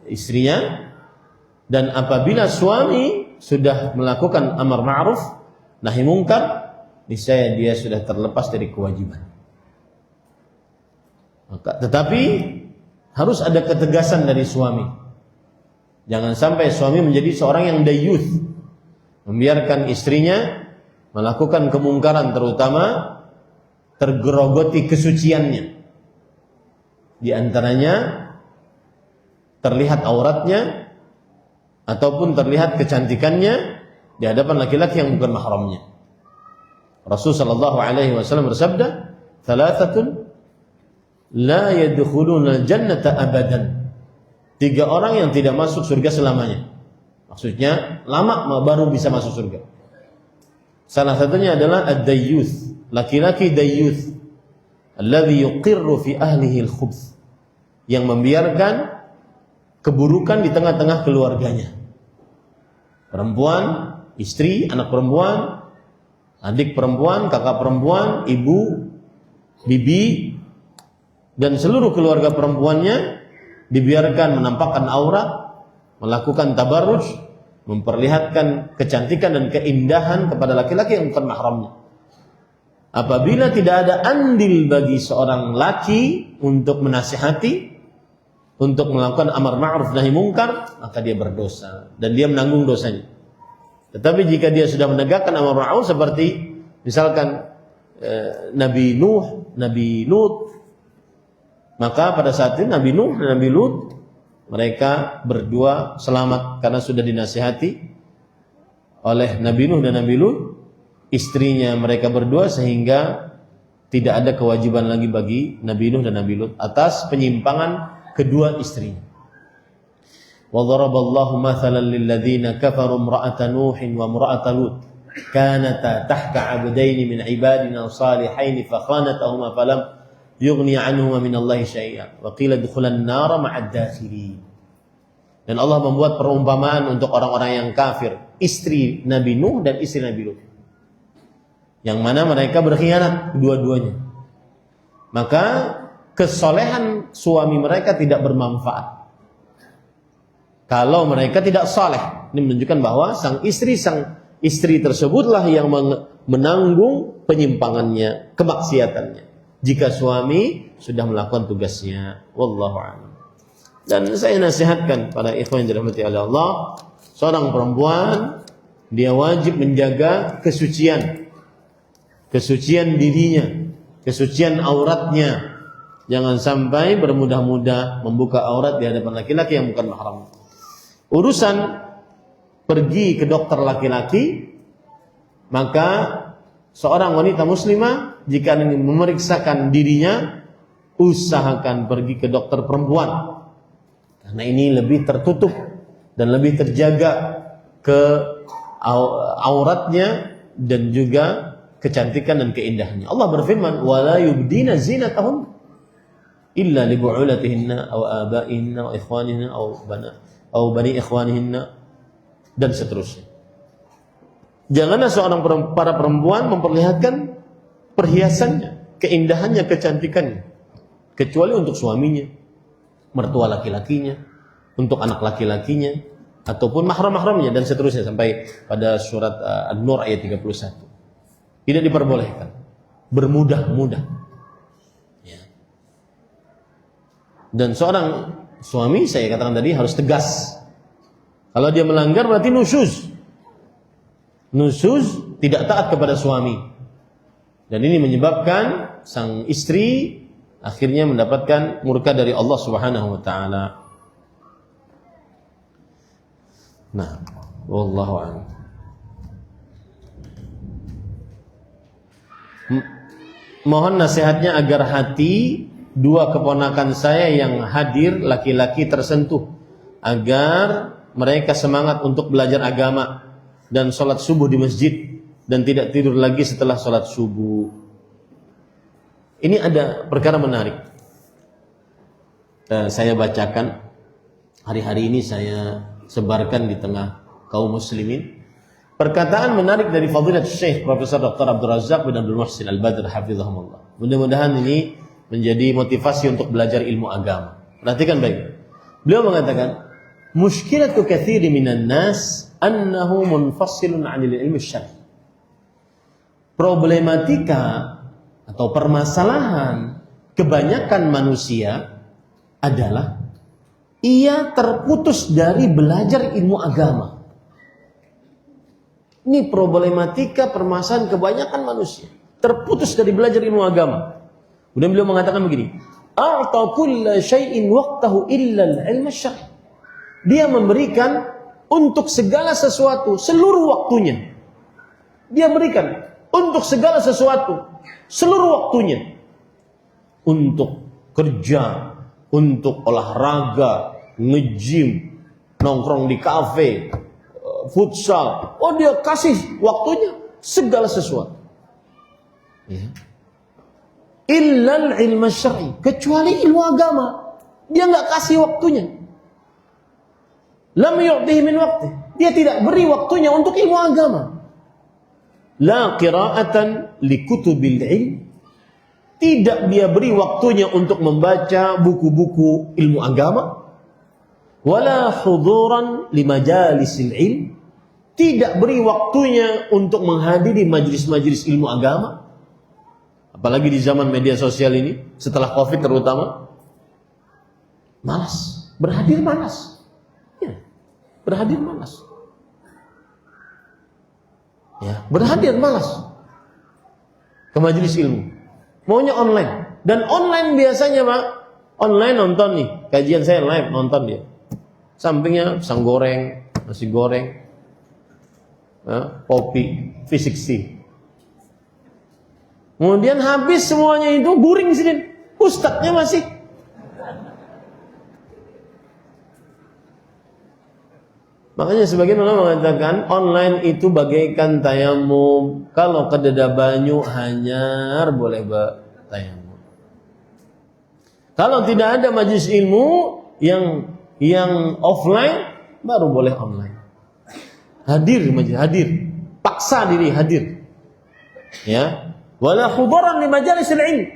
istrinya, dan apabila suami sudah melakukan amar ma'ruf nahi mungkar, niscaya dia sudah terlepas dari kewajiban. Tetapi harus ada ketegasan dari suami. Jangan sampai suami menjadi seorang yang dayuth, membiarkan istrinya melakukan kemungkaran, terutama tergerogoti kesuciannya. Di antaranya terlihat auratnya ataupun terlihat kecantikannya di hadapan laki-laki yang bukan mahramnya. Rasul sallallahu alaihi wasallam bersabda, "Thalathatun la yadkhuluna al-jannata abadan." 3 orang yang tidak masuk surga selamanya. Maksudnya lama baru bisa masuk surga. Salah satunya adalah ad-dayyuth, laki-laki dayyuth, alladhi yuqirru fi ahlihi al-khubth, yang membiarkan keburukan di tengah-tengah keluarganya. Perempuan, istri, anak perempuan, adik perempuan, kakak perempuan, ibu, bibi, dan seluruh keluarga perempuannya dibiarkan menampakkan aurat, melakukan tabarruj, memperlihatkan kecantikan dan keindahan kepada laki-laki yang bukan mahramnya. Apabila tidak ada andil bagi seorang laki untuk menasihati, untuk melakukan amar ma'ruf nahi mungkar, maka dia berdosa dan dia menanggung dosanya. Tetapi jika dia sudah menegakkan amar ma'ruf, seperti misalkan Nabi Nuh, Nabi Lut, maka pada saat itu Nabi Nuh dan Nabi Lut, mereka berdua selamat karena sudah dinasihati oleh Nabi Nuh dan Nabi Lut, istrinya mereka berdua, sehingga tidak ada kewajiban lagi bagi Nabi Nuh dan Nabi Lut atas penyimpangan kedua istrinya. Wa daraballahu mathalan lil ladzina kafaru imra'ata Nuhin wa imra'ata Lut kanata tahta 'abdaini min 'ibadina salihaini fa khanatahuma falam yughni 'anhuma min Allahi syai'a wa qila dukhulan nara ma'ad dakhilin. Dan Allah membuat perumpamaan untuk orang-orang yang kafir, istri Nabi Nuh dan istri Nabi Lut, yang mana mereka berkhianat dua-duanya. Maka kesolehan suami mereka tidak bermanfaat kalau mereka tidak saleh. Ini menunjukkan bahwa sang istri tersebutlah yang menanggung penyimpangannya, kemaksiatannya, jika suami sudah melakukan tugasnya. Wallahu a'lam. Dan saya nasihatkan pada ikhwan yang dirahmati oleh Allah, seorang perempuan dia wajib menjaga kesucian dirinya, kesucian auratnya, Jangan sampai bermudah-mudah membuka aurat di hadapan laki-laki yang bukan mahram. Urusan pergi ke dokter laki-laki, maka seorang wanita muslimah jika ingin memeriksakan dirinya, usahakan pergi ke dokter perempuan. Karena ini lebih tertutup dan lebih terjaga ke auratnya dan juga kecantikan dan keindahannya. Allah berfirman, "Wala yubdina zinatahun illa li bu'ulatihinna aw abaihinna aw ikhwanihinna aw bani ikhwanihinna," dan seterusnya. Janganlah para perempuan memperlihatkan perhiasannya, keindahannya, kecantikannya, kecuali untuk suaminya, mertua laki-lakinya, untuk anak laki-lakinya, ataupun mahram-mahramnya, dan seterusnya sampai pada surat An-Nur ayat 31. Tidak diperbolehkan bermudah-mudah. Ya. Dan seorang suami, saya katakan tadi, harus tegas. Kalau dia melanggar berarti nusyuz. Nusyuz, tidak taat kepada suami. Dan ini menyebabkan sang istri akhirnya mendapatkan murka dari Allah Subhanahu wa taala. Nah, wallahu a'lam. Mohon nasihatnya agar hati dua keponakan saya yang hadir laki-laki tersentuh, agar mereka semangat untuk belajar agama dan sholat subuh di masjid dan tidak tidur lagi setelah sholat subuh. Ini ada perkara menarik. Saya bacakan hari-hari ini, saya sebarkan di tengah kaum muslimin. Perkataan menarik dari Fadilat Syekh Profesor Dr. Abdul Razak bin Abdul Muhsin Al-Badr hafizahumullah. Mudah-mudahan ini menjadi motivasi untuk belajar ilmu agama. Perhatikan baik. Beliau mengatakan, "Mushkilatu katsiri minan nas annahu munfasilun 'anil ilmi syar'i." Problematika atau permasalahan kebanyakan manusia adalah ia terputus dari belajar ilmu agama. Ini problematika permasalahan kebanyakan manusia, terputus dari belajar ilmu agama. Kemudian beliau mengatakan begini, "A'ta kulla syai'in waqtahu illa al-'ilm asy-syar'i." Dia memberikan untuk segala sesuatu seluruh waktunya. Dia berikan untuk segala sesuatu seluruh waktunya. Untuk kerja, untuk olahraga, nge-gym, nongkrong di kafe, futsal. Oh, dia kasih waktunya segala sesuatu. Ya. Illal ilmu syar'i, kecuali ilmu agama, dia nggak kasih waktunya. Lam yu'tihi min waqti, dia tidak beri waktunya untuk ilmu agama. La qira'atan li kutubil ilm, tidak dia beri waktunya untuk membaca buku-buku ilmu agama. Wala huduran li majalisil ilm, tidak beri waktunya untuk menghadiri majelis-majelis ilmu agama. Apalagi di zaman media sosial ini, setelah Covid terutama, malas, berhadir malas. Ya, berhadir malas. Ya, berhadir malas ke majelis ilmu. Maunya online. Dan online biasanya, Pak, online nonton nih, kajian saya live nonton dia. Sampingnya pisang goreng, nasi goreng, kopi, V60. Kemudian habis semuanya itu, guring sini. Ustadznya masih. Makanya sebagian ulama mengatakan online itu bagaikan tayamum. Kalau kededa banyu hanyar boleh tayamum. Kalau tidak ada majelis ilmu yang offline, baru boleh online. Hadir majelis, hadir. Paksa diri hadir. Ya. Wala hudaran li majalisil ilm.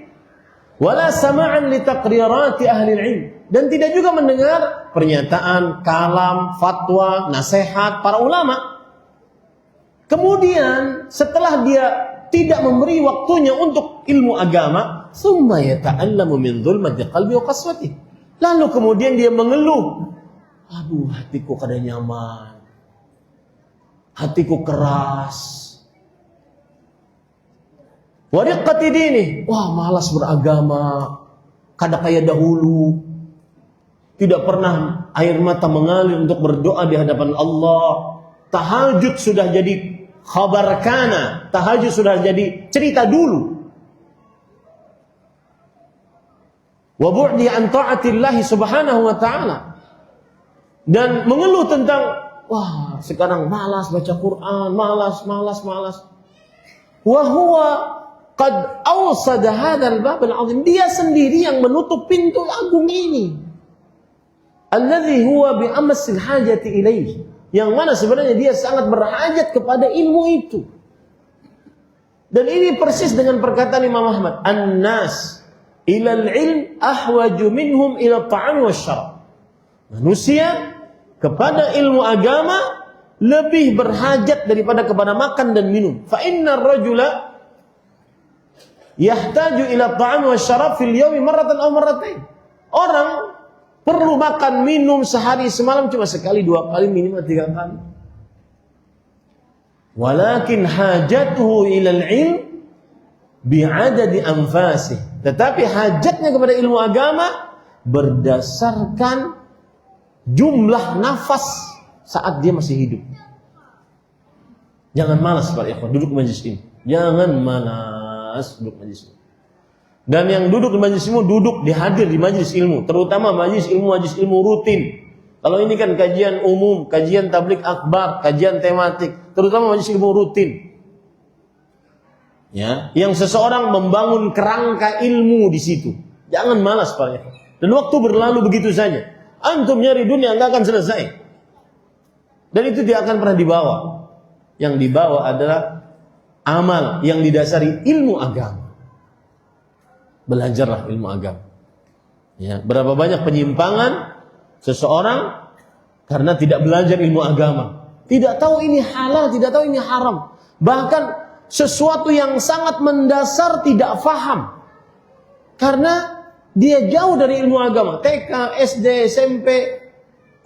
Wala sama'an li taqrirati ahli ilm. Dan tidak juga mendengar pernyataan, kalam, fatwa, nasihat para ulama. Kemudian setelah dia tidak memberi waktunya untuk ilmu agama, summa yata'allamu min dhulmati qalbi wa qaswati. Lalu kemudian dia mengeluh, aduh hatiku kada nyaman, hatiku keras, wa riqqati dini, wah malas beragama, kada kayak dahulu. Tidak pernah air mata mengalir untuk berdoa di hadapan Allah. Tahajud sudah jadi khabar kana, tahajud sudah jadi cerita dulu. Wa bu'di an ta'atillah subhanahu wa ta'ala. Dan mengeluh tentang, wah sekarang malas baca Quran, malas. Wa huwa qad awsada hadzal bab al-'azim. Dia sendiri yang menutup pintu agung ini. Alladzi huwa bi amassil hajati ilaihi. Yang mana sebenarnya dia sangat berhajat kepada ilmu itu. Dan ini persis dengan perkataan Imam Ahmad, "An-nas ilal ilm ahwaju minhum ila ta'am wasyarab." Manusia kepada ilmu agama lebih berhajat daripada kepada makan dan minum. Fa innar rajula yahtaju ila ta'am wasyarab fil yawmi marratan aw marratain. Orang perlu makan minum sehari semalam cuma sekali, 2 kali, minimal 3 kali. Walakin hajatuhu ilal ilm bi'adadi anfasih. Tetapi hajatnya kepada ilmu agama berdasarkan jumlah nafas saat dia masih hidup. Jangan malas para ikhwan duduk di majlis ini. Jangan malas duduk di majlis ini. Dan yang duduk di majlis ilmu, duduk dihadir di majlis ilmu, terutama majlis ilmu rutin. Kalau ini kan kajian umum, kajian tablik akbar, kajian tematik, terutama majlis ilmu rutin. Ya, yang seseorang membangun kerangka ilmu di situ. Jangan malas Pak. Dan waktu berlalu begitu saja. Antum nyari dunia enggak akan selesai. Dan itu tidak akan pernah dibawa. Yang dibawa adalah amal yang didasari ilmu agama. Belajarlah ilmu agama. Ya, berapa banyak penyimpangan seseorang karena tidak belajar ilmu agama. Tidak tahu ini halal, tidak tahu ini haram. Bahkan sesuatu yang sangat mendasar tidak faham. Karena dia jauh dari ilmu agama. TK, SD, SMP,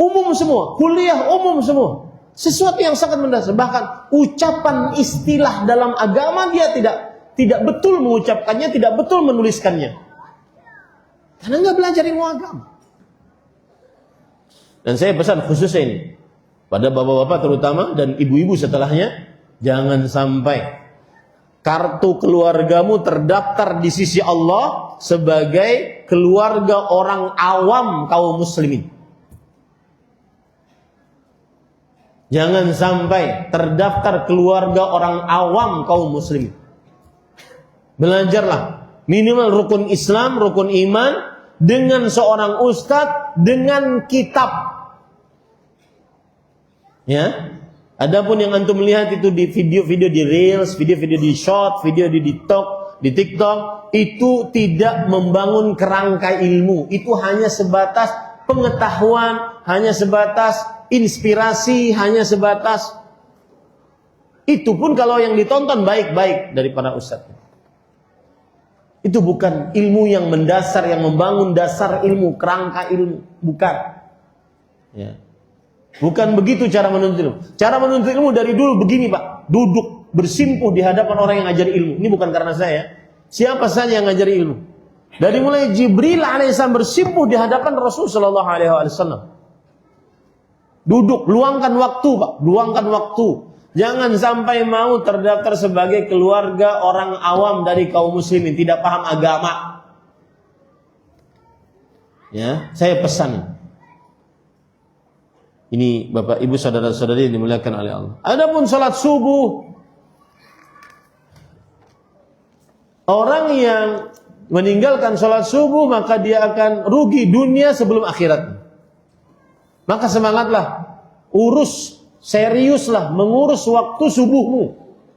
umum semua. Kuliah umum semua. Sesuatu yang sangat mendasar. Bahkan ucapan istilah dalam agama dia tidak betul mengucapkannya, tidak betul menuliskannya. Karena nggak belajar ilmu agama. Dan saya pesan khususnya ini pada bapak-bapak terutama dan ibu-ibu setelahnya, jangan sampai kartu keluargamu terdaftar di sisi Allah sebagai keluarga orang awam kaum muslimin. Jangan sampai terdaftar keluarga orang awam kaum muslimin. Belajarlah minimal rukun Islam, rukun iman dengan seorang ustadz, dengan kitab. Ya. Adapun yang antum lihat itu di video-video di Reels, video-video di Short, video di TikTok, itu tidak membangun kerangka ilmu. Itu hanya sebatas pengetahuan, hanya sebatas inspirasi, hanya sebatas itu pun kalau yang ditonton baik-baik dari para ustadz. Itu bukan ilmu yang mendasar, yang membangun dasar ilmu, kerangka ilmu. Bukan. Ya. Bukan begitu cara menuntut ilmu. Cara menuntut ilmu dari dulu begini Pak. Duduk, bersimpuh di hadapan orang yang ngajar ilmu. Ini bukan karena saya. Siapa saja yang ngajar ilmu. Dari mulai Jibril alaihissalam bersimpuh di hadapan Rasulullah SAW. Duduk, luangkan waktu Pak. Luangkan waktu. Jangan sampai mau terdaftar sebagai keluarga orang awam dari kaum muslimin, tidak paham agama. Ya, saya pesan. Ini Bapak Ibu saudara-saudari yang dimuliakan oleh Allah. Adapun salat subuh, orang yang meninggalkan salat subuh maka dia akan rugi dunia sebelum akhirat. Maka semangatlah, seriuslah mengurus waktu subuhmu.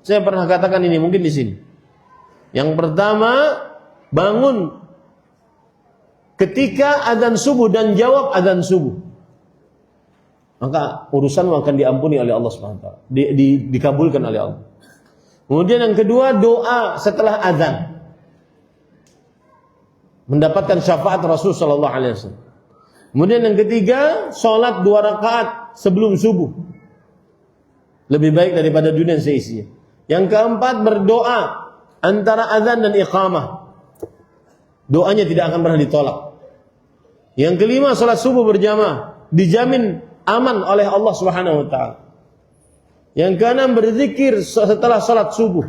Saya pernah katakan ini mungkin di sini. Yang pertama, bangun ketika adzan subuh dan jawab adzan subuh. Maka urusanmu akan diampuni oleh Allah Subhanahu wa taala, dikabulkan oleh Allah. Kemudian yang kedua, doa setelah adzan. Mendapatkan syafaat Rasul sallallahu alaihi wasallam. Kemudian yang ketiga, salat 2 rakaat sebelum subuh. Lebih baik daripada dunia seisinya. Yang keempat, berdoa antara azan dan iqamah. doanya tidak akan pernah ditolak. Yang kelima, salat subuh berjamaah dijamin aman oleh Allah Subhanahu wa taala. Yang keenam, berzikir setelah salat subuh.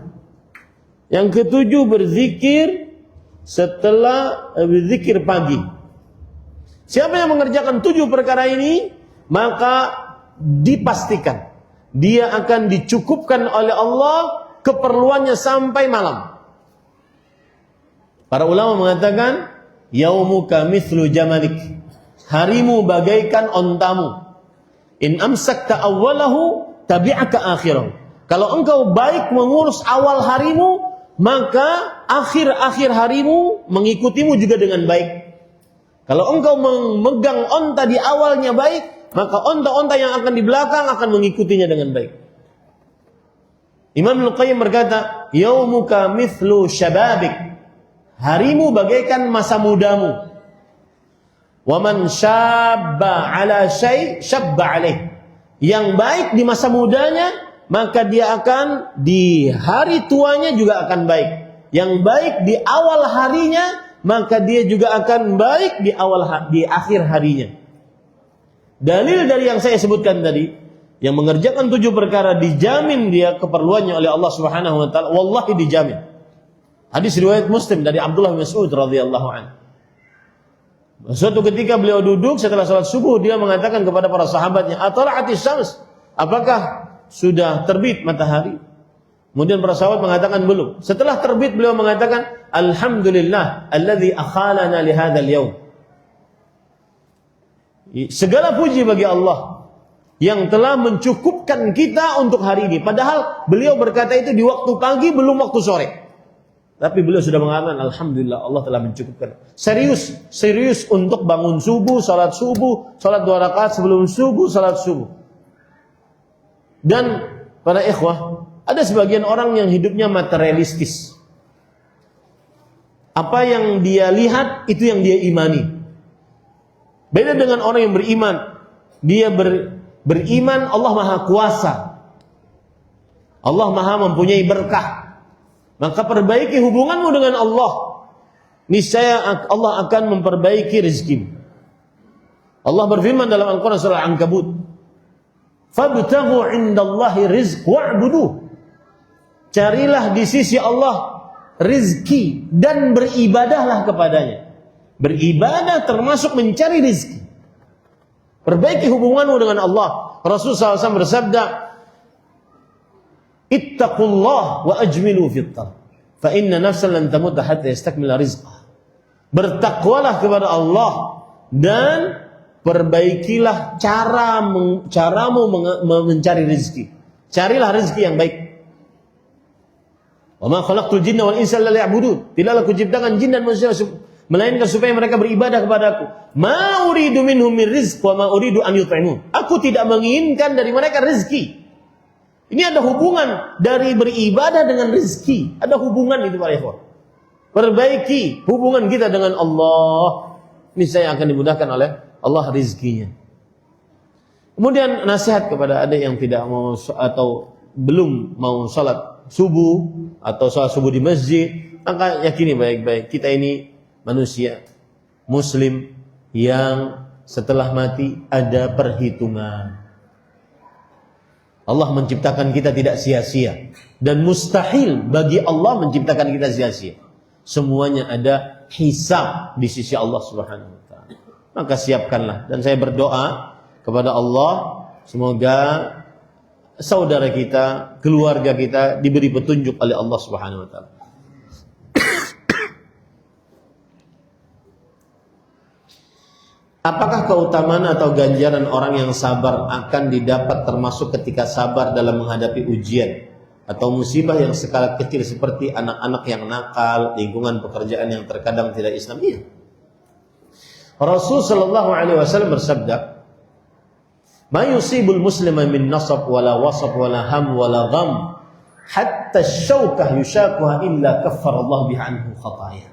Yang ketujuh, berzikir setelah berzikir pagi. Siapa yang mengerjakan 7 perkara ini, maka dipastikan dia akan dicukupkan oleh Allah keperluannya sampai malam. Para ulama mengatakan, yaumuka mithlu jamalik. Harimu bagaikan ontamu. In amsakta awwalahu tabi'aka akhirahu. Kalau engkau baik mengurus awal harimu, maka akhir-akhir harimu mengikutimu juga dengan baik. Kalau engkau memegang onta di awalnya baik, maka onta-onta yang akan di belakang akan mengikutinya dengan baik. Imam Ibnu Qayyim berkata, yaumuka mithlu syababik. Harimu bagaikan masa mudamu. Wa man syabba ala syai' syabba alaih. Yang baik di masa mudanya, maka dia akan di hari tuanya juga akan baik. Yang baik di awal harinya, maka dia juga akan baik di akhir harinya. Dalil dari yang saya sebutkan tadi, yang mengerjakan 7 perkara dijamin dia keperluannya oleh Allah Subhanahu wa taala, wallahi dijamin. Hadis riwayat Muslim dari Abdullah bin Mas'ud radhiyallahu anhu. Suatu ketika beliau duduk setelah salat subuh, dia mengatakan kepada para sahabatnya, "Atala'atis syams?" Apakah sudah terbit matahari? Kemudian para sahabat mengatakan belum. Setelah terbit beliau mengatakan, "Alhamdulillah alladzi akhalana li hadzal yaum." Segala puji bagi Allah yang telah mencukupkan kita untuk hari ini. Padahal beliau berkata itu di waktu pagi, belum waktu sore. Tapi beliau sudah mengatakan, alhamdulillah Allah telah mencukupkan. Serius untuk bangun subuh, salat 2 rakaat sebelum subuh, salat subuh. Dan para ikhwah, ada sebagian orang yang hidupnya materialistis. Apa yang dia lihat, itu yang dia imani. Beda dengan orang yang beriman. Dia beriman Allah Maha Kuasa. Allah Maha mempunyai berkah. Maka perbaiki hubunganmu dengan Allah. Niscaya Allah akan memperbaiki rezekimu. Allah berfirman dalam Al-Quran surah Al-Ankabut, "Fabtaghu 'indallahi rizq wa'buduh." Carilah di sisi Allah rizki dan beribadahlah kepadanya. Beribadah termasuk mencari rizki. Perbaiki hubunganmu dengan Allah. Rasulullah SAW bersabda, "Ittaqullah wa ajmilu fit talab, fa inna nafsan lan tamut hatta yastakmila rizqah." Bertakwalah kepada Allah dan perbaikilah caramu mencari rezeki. Carilah rezeki yang baik. Wa ma khalaqtul jinna wal insa illa liya'budun. Tidaklah kuciptakan jin dan manusia melainkan supaya mereka beribadah kepadaku. Ma uridu minhum min rizq wa ma uridu an yut'imun. Aku tidak menginginkan dari mereka rezeki. Ini ada hubungan dari beribadah dengan rezeki. Ada hubungan itu para ikhwan. Perbaiki hubungan kita dengan Allah. Niscaya akan dimudahkan oleh Allah rezekinya. Kemudian nasihat kepada adik yang tidak mau atau belum mau salat subuh atau salat subuh di masjid, maka yakini baik-baik kita ini manusia muslim yang setelah mati ada perhitungan. Allah menciptakan kita tidak sia-sia dan mustahil bagi Allah menciptakan kita sia-sia. Semuanya ada hisab di sisi Allah Subhanahu wa taala. Maka siapkanlah, dan saya berdoa kepada Allah semoga saudara kita, keluarga kita diberi petunjuk oleh Allah Subhanahu wa taala. Apakah keutamaan atau ganjaran orang yang sabar akan didapat termasuk ketika sabar dalam menghadapi ujian atau musibah yang skala kecil seperti anak-anak yang nakal, lingkungan pekerjaan yang terkadang tidak Islam? Iya. Rasul sallallahu alaihi wasallam bersabda, "Ma yusibul muslima min nasab wala wasab wala ham wala gham hatta asy-syaukah yushakuha illa kaffara Allah biha anhu khataya."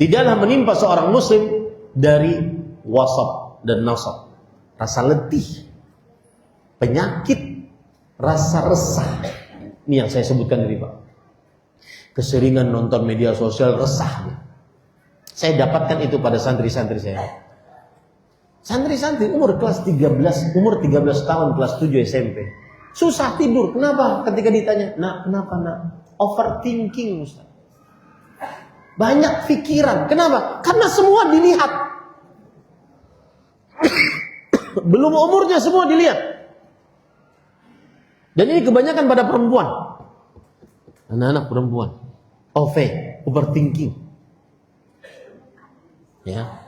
Tidaklah menimpa seorang muslim dari wasab dan nasab, rasa letih, penyakit, rasa resah. Ini yang saya sebutkan tadi Pak. Keseringan nonton media sosial resah. Saya dapatkan itu pada santri-santri saya. Santri-santri umur 13 tahun, kelas 7 SMP. Susah tidur. Kenapa? Ketika ditanya, "Nak, kenapa, Nak?" Overthinking, Ustaz. Banyak pikiran. Kenapa? Karena semua dilihat. Belum umurnya semua dilihat. Dan ini kebanyakan pada perempuan. Anak-anak perempuan. Overthinking. Ya.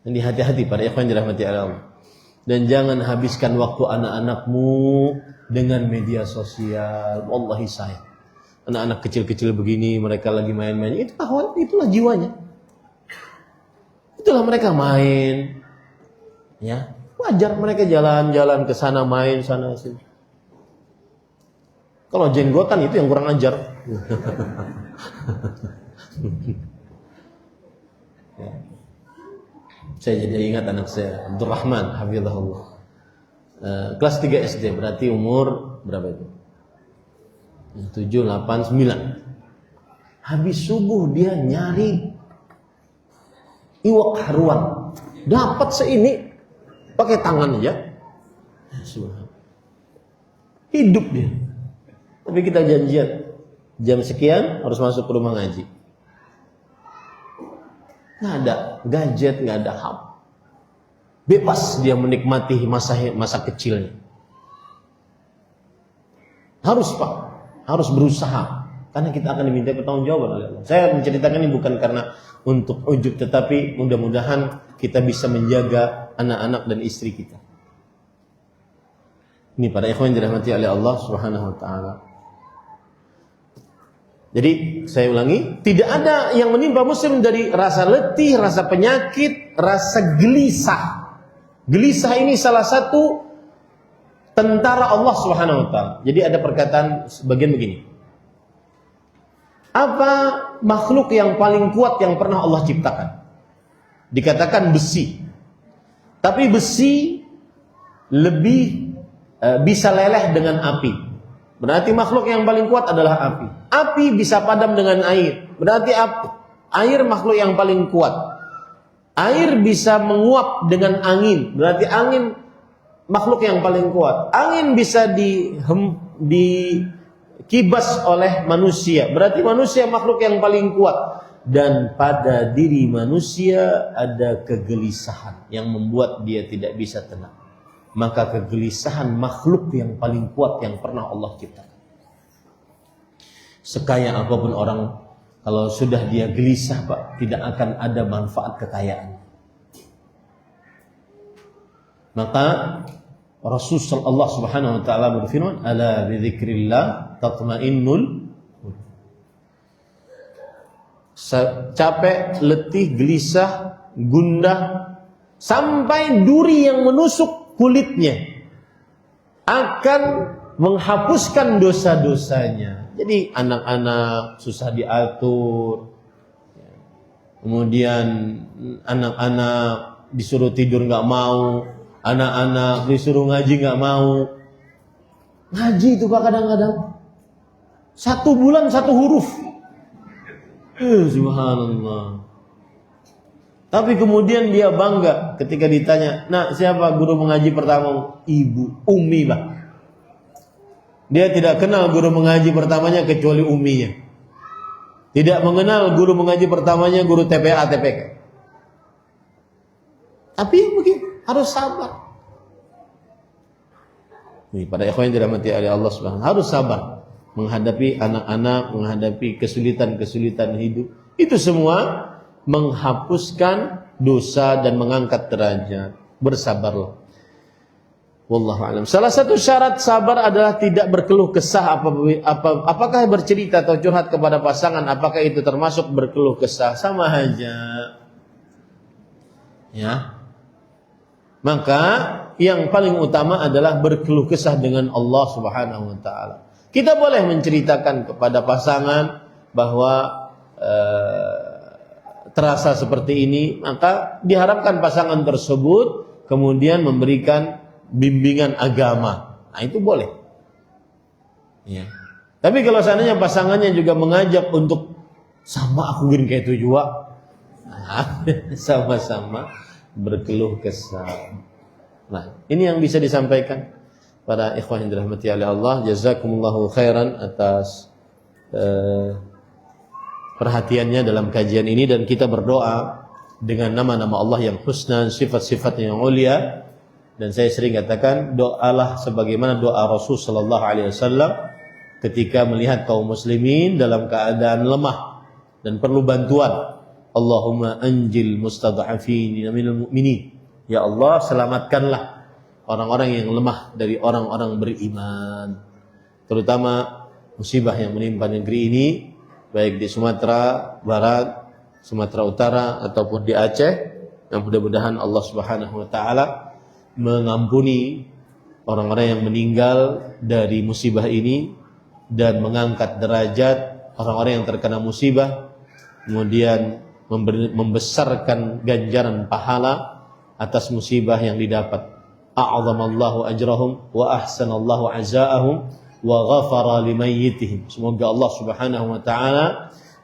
Jadi hati-hati pada ikhwan dirahmati Allah. Dan jangan habiskan waktu anak-anakmu dengan media sosial. Wallahi sayang. Anak-anak kecil-kecil begini, mereka lagi main-main. Itulah jiwanya. Itulah mereka main. Ya, wajar mereka jalan-jalan ke sana, main sana sini. Kalau jenggotan itu yang kurang ajar. Ya. Saya jadi ingat anak saya, Abdurrahman, hafizahullah. Kelas 3 SD, berarti umur berapa itu? 7, 8, 9. Habis subuh dia nyari iwak haruan. Dapat seini pakai tangan aja. Hidup dia. Tapi kita janjian jam sekian harus masuk ke rumah ngaji. Nggak ada gadget, nggak ada HP. Bebas dia menikmati masa kecilnya. Harus Pak, harus berusaha. Karena kita akan diminta pertanggungjawaban oleh Allah. Saya menceritakan ini bukan karena untuk ujub, tetapi mudah-mudahan kita bisa menjaga anak-anak dan istri kita. Ini para ikhwan dirahmati oleh Allah Subhanahu wa taala. Jadi saya ulangi, tidak ada yang menimpa muslim dari rasa letih, rasa penyakit, rasa gelisah. Gelisah ini salah satu tentara Allah Subhanahu wa taala. Jadi ada perkataan sebagian begini. Apa makhluk yang paling kuat yang pernah Allah ciptakan? Dikatakan besi. Tapi besi lebih bisa leleh dengan api. Berarti makhluk yang paling kuat adalah api. Api bisa padam dengan air. Berarti air makhluk yang paling kuat. Air bisa menguap dengan angin. Berarti angin makhluk yang paling kuat. Angin bisa dikibas oleh manusia. Berarti manusia makhluk yang paling kuat. Dan pada diri manusia ada kegelisahan yang membuat dia tidak bisa tenang. Maka kegelisahan makhluk yang paling kuat yang pernah Allah ciptakan. Sekaya apapun orang, kalau sudah dia gelisah Pak, tidak akan ada manfaat kekayaan. Maka Rasul Allah Subhanahu wa taala berfirman, "Ala bidzikrillah tatmainnul." Capek, letih, gelisah, gundah, sampai duri yang menusuk kulitnya akan menghapuskan dosa-dosanya. Jadi anak-anak susah diatur, kemudian anak-anak disuruh tidur nggak mau, anak-anak disuruh ngaji nggak mau. Ngaji itu Pak kadang-kadang 1 bulan 1 huruf. Subhanallah. Tapi kemudian dia bangga ketika ditanya, "Nak, siapa guru mengaji pertama?" "Ibu, Umi, Pak." Dia tidak kenal guru mengaji pertamanya kecuali uminya. Tidak mengenal guru mengaji pertamanya guru TPA, TPK. Tapi begitu, harus sabar. Ini pada ikhwan yang dirahmati oleh Allah Subhanahu, harus sabar menghadapi anak-anak, menghadapi kesulitan-kesulitan hidup. Itu semua menghapuskan dosa dan mengangkat derajat. Bersabarlah. Wallahu a'lam. Salah satu syarat sabar adalah tidak berkeluh kesah. Apakah bercerita atau curhat kepada pasangan, apakah itu termasuk berkeluh kesah? Sama aja. Ya. Maka yang paling utama adalah berkeluh kesah dengan Allah Subhanahu wa taala. Kita boleh menceritakan kepada pasangan bahwa terasa seperti ini, maka diharapkan pasangan tersebut kemudian memberikan bimbingan agama. Nah, itu boleh. Ya. Tapi kalau seandainya pasangannya juga mengajak untuk sama aku gini kayak itu juga, Sama-sama berkeluh kesah. Nah, ini yang bisa disampaikan para ikhwan yang dirahmati oleh Allah. Jazakumullahu khairan atas perhatiannya dalam kajian ini, dan kita berdoa dengan nama-nama Allah yang husna, sifat-sifatnya yang mulia. Dan saya sering katakan, doalah sebagaimana doa Rasul sallallahu alaihi wasallam ketika melihat kaum muslimin dalam keadaan lemah dan perlu bantuan. Allahumma anjil mustad'afin minal mu'minin. Ya Allah, selamatkanlah orang-orang yang lemah dari orang-orang beriman. Terutama musibah yang menimpa negeri ini, baik di Sumatera Barat, Sumatera Utara ataupun di Aceh. Yang mudah-mudahan Allah Subhanahu wa taala mengampuni orang-orang yang meninggal dari musibah ini dan mengangkat derajat orang-orang yang terkena musibah, kemudian membesarkan ganjaran pahala atas musibah yang didapat. A'zamallahu ajrahum wa ahsanallahu azaahum wa ghafara limayyitihim. Semoga Allah Subhanahu wa taala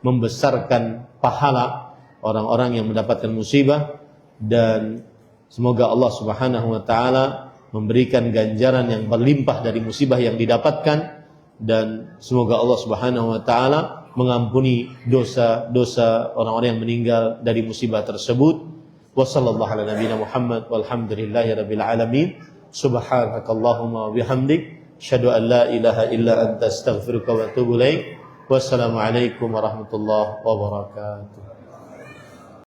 membesarkan pahala orang-orang yang mendapatkan musibah, dan semoga Allah Subhanahu wa taala memberikan ganjaran yang berlimpah dari musibah yang didapatkan, dan semoga Allah Subhanahu wa taala mengampuni dosa-dosa orang-orang yang meninggal dari musibah tersebut. Wassallallahu ala nabiyina Muhammad walhamdulillahi rabbil alamin. Subhanakallahumma wa bihamdik, asyhadu an la ilaha illa anta astaghfiruka wa atubu ilaik. Wassalamu alaikum warahmatullahi wabarakatuh.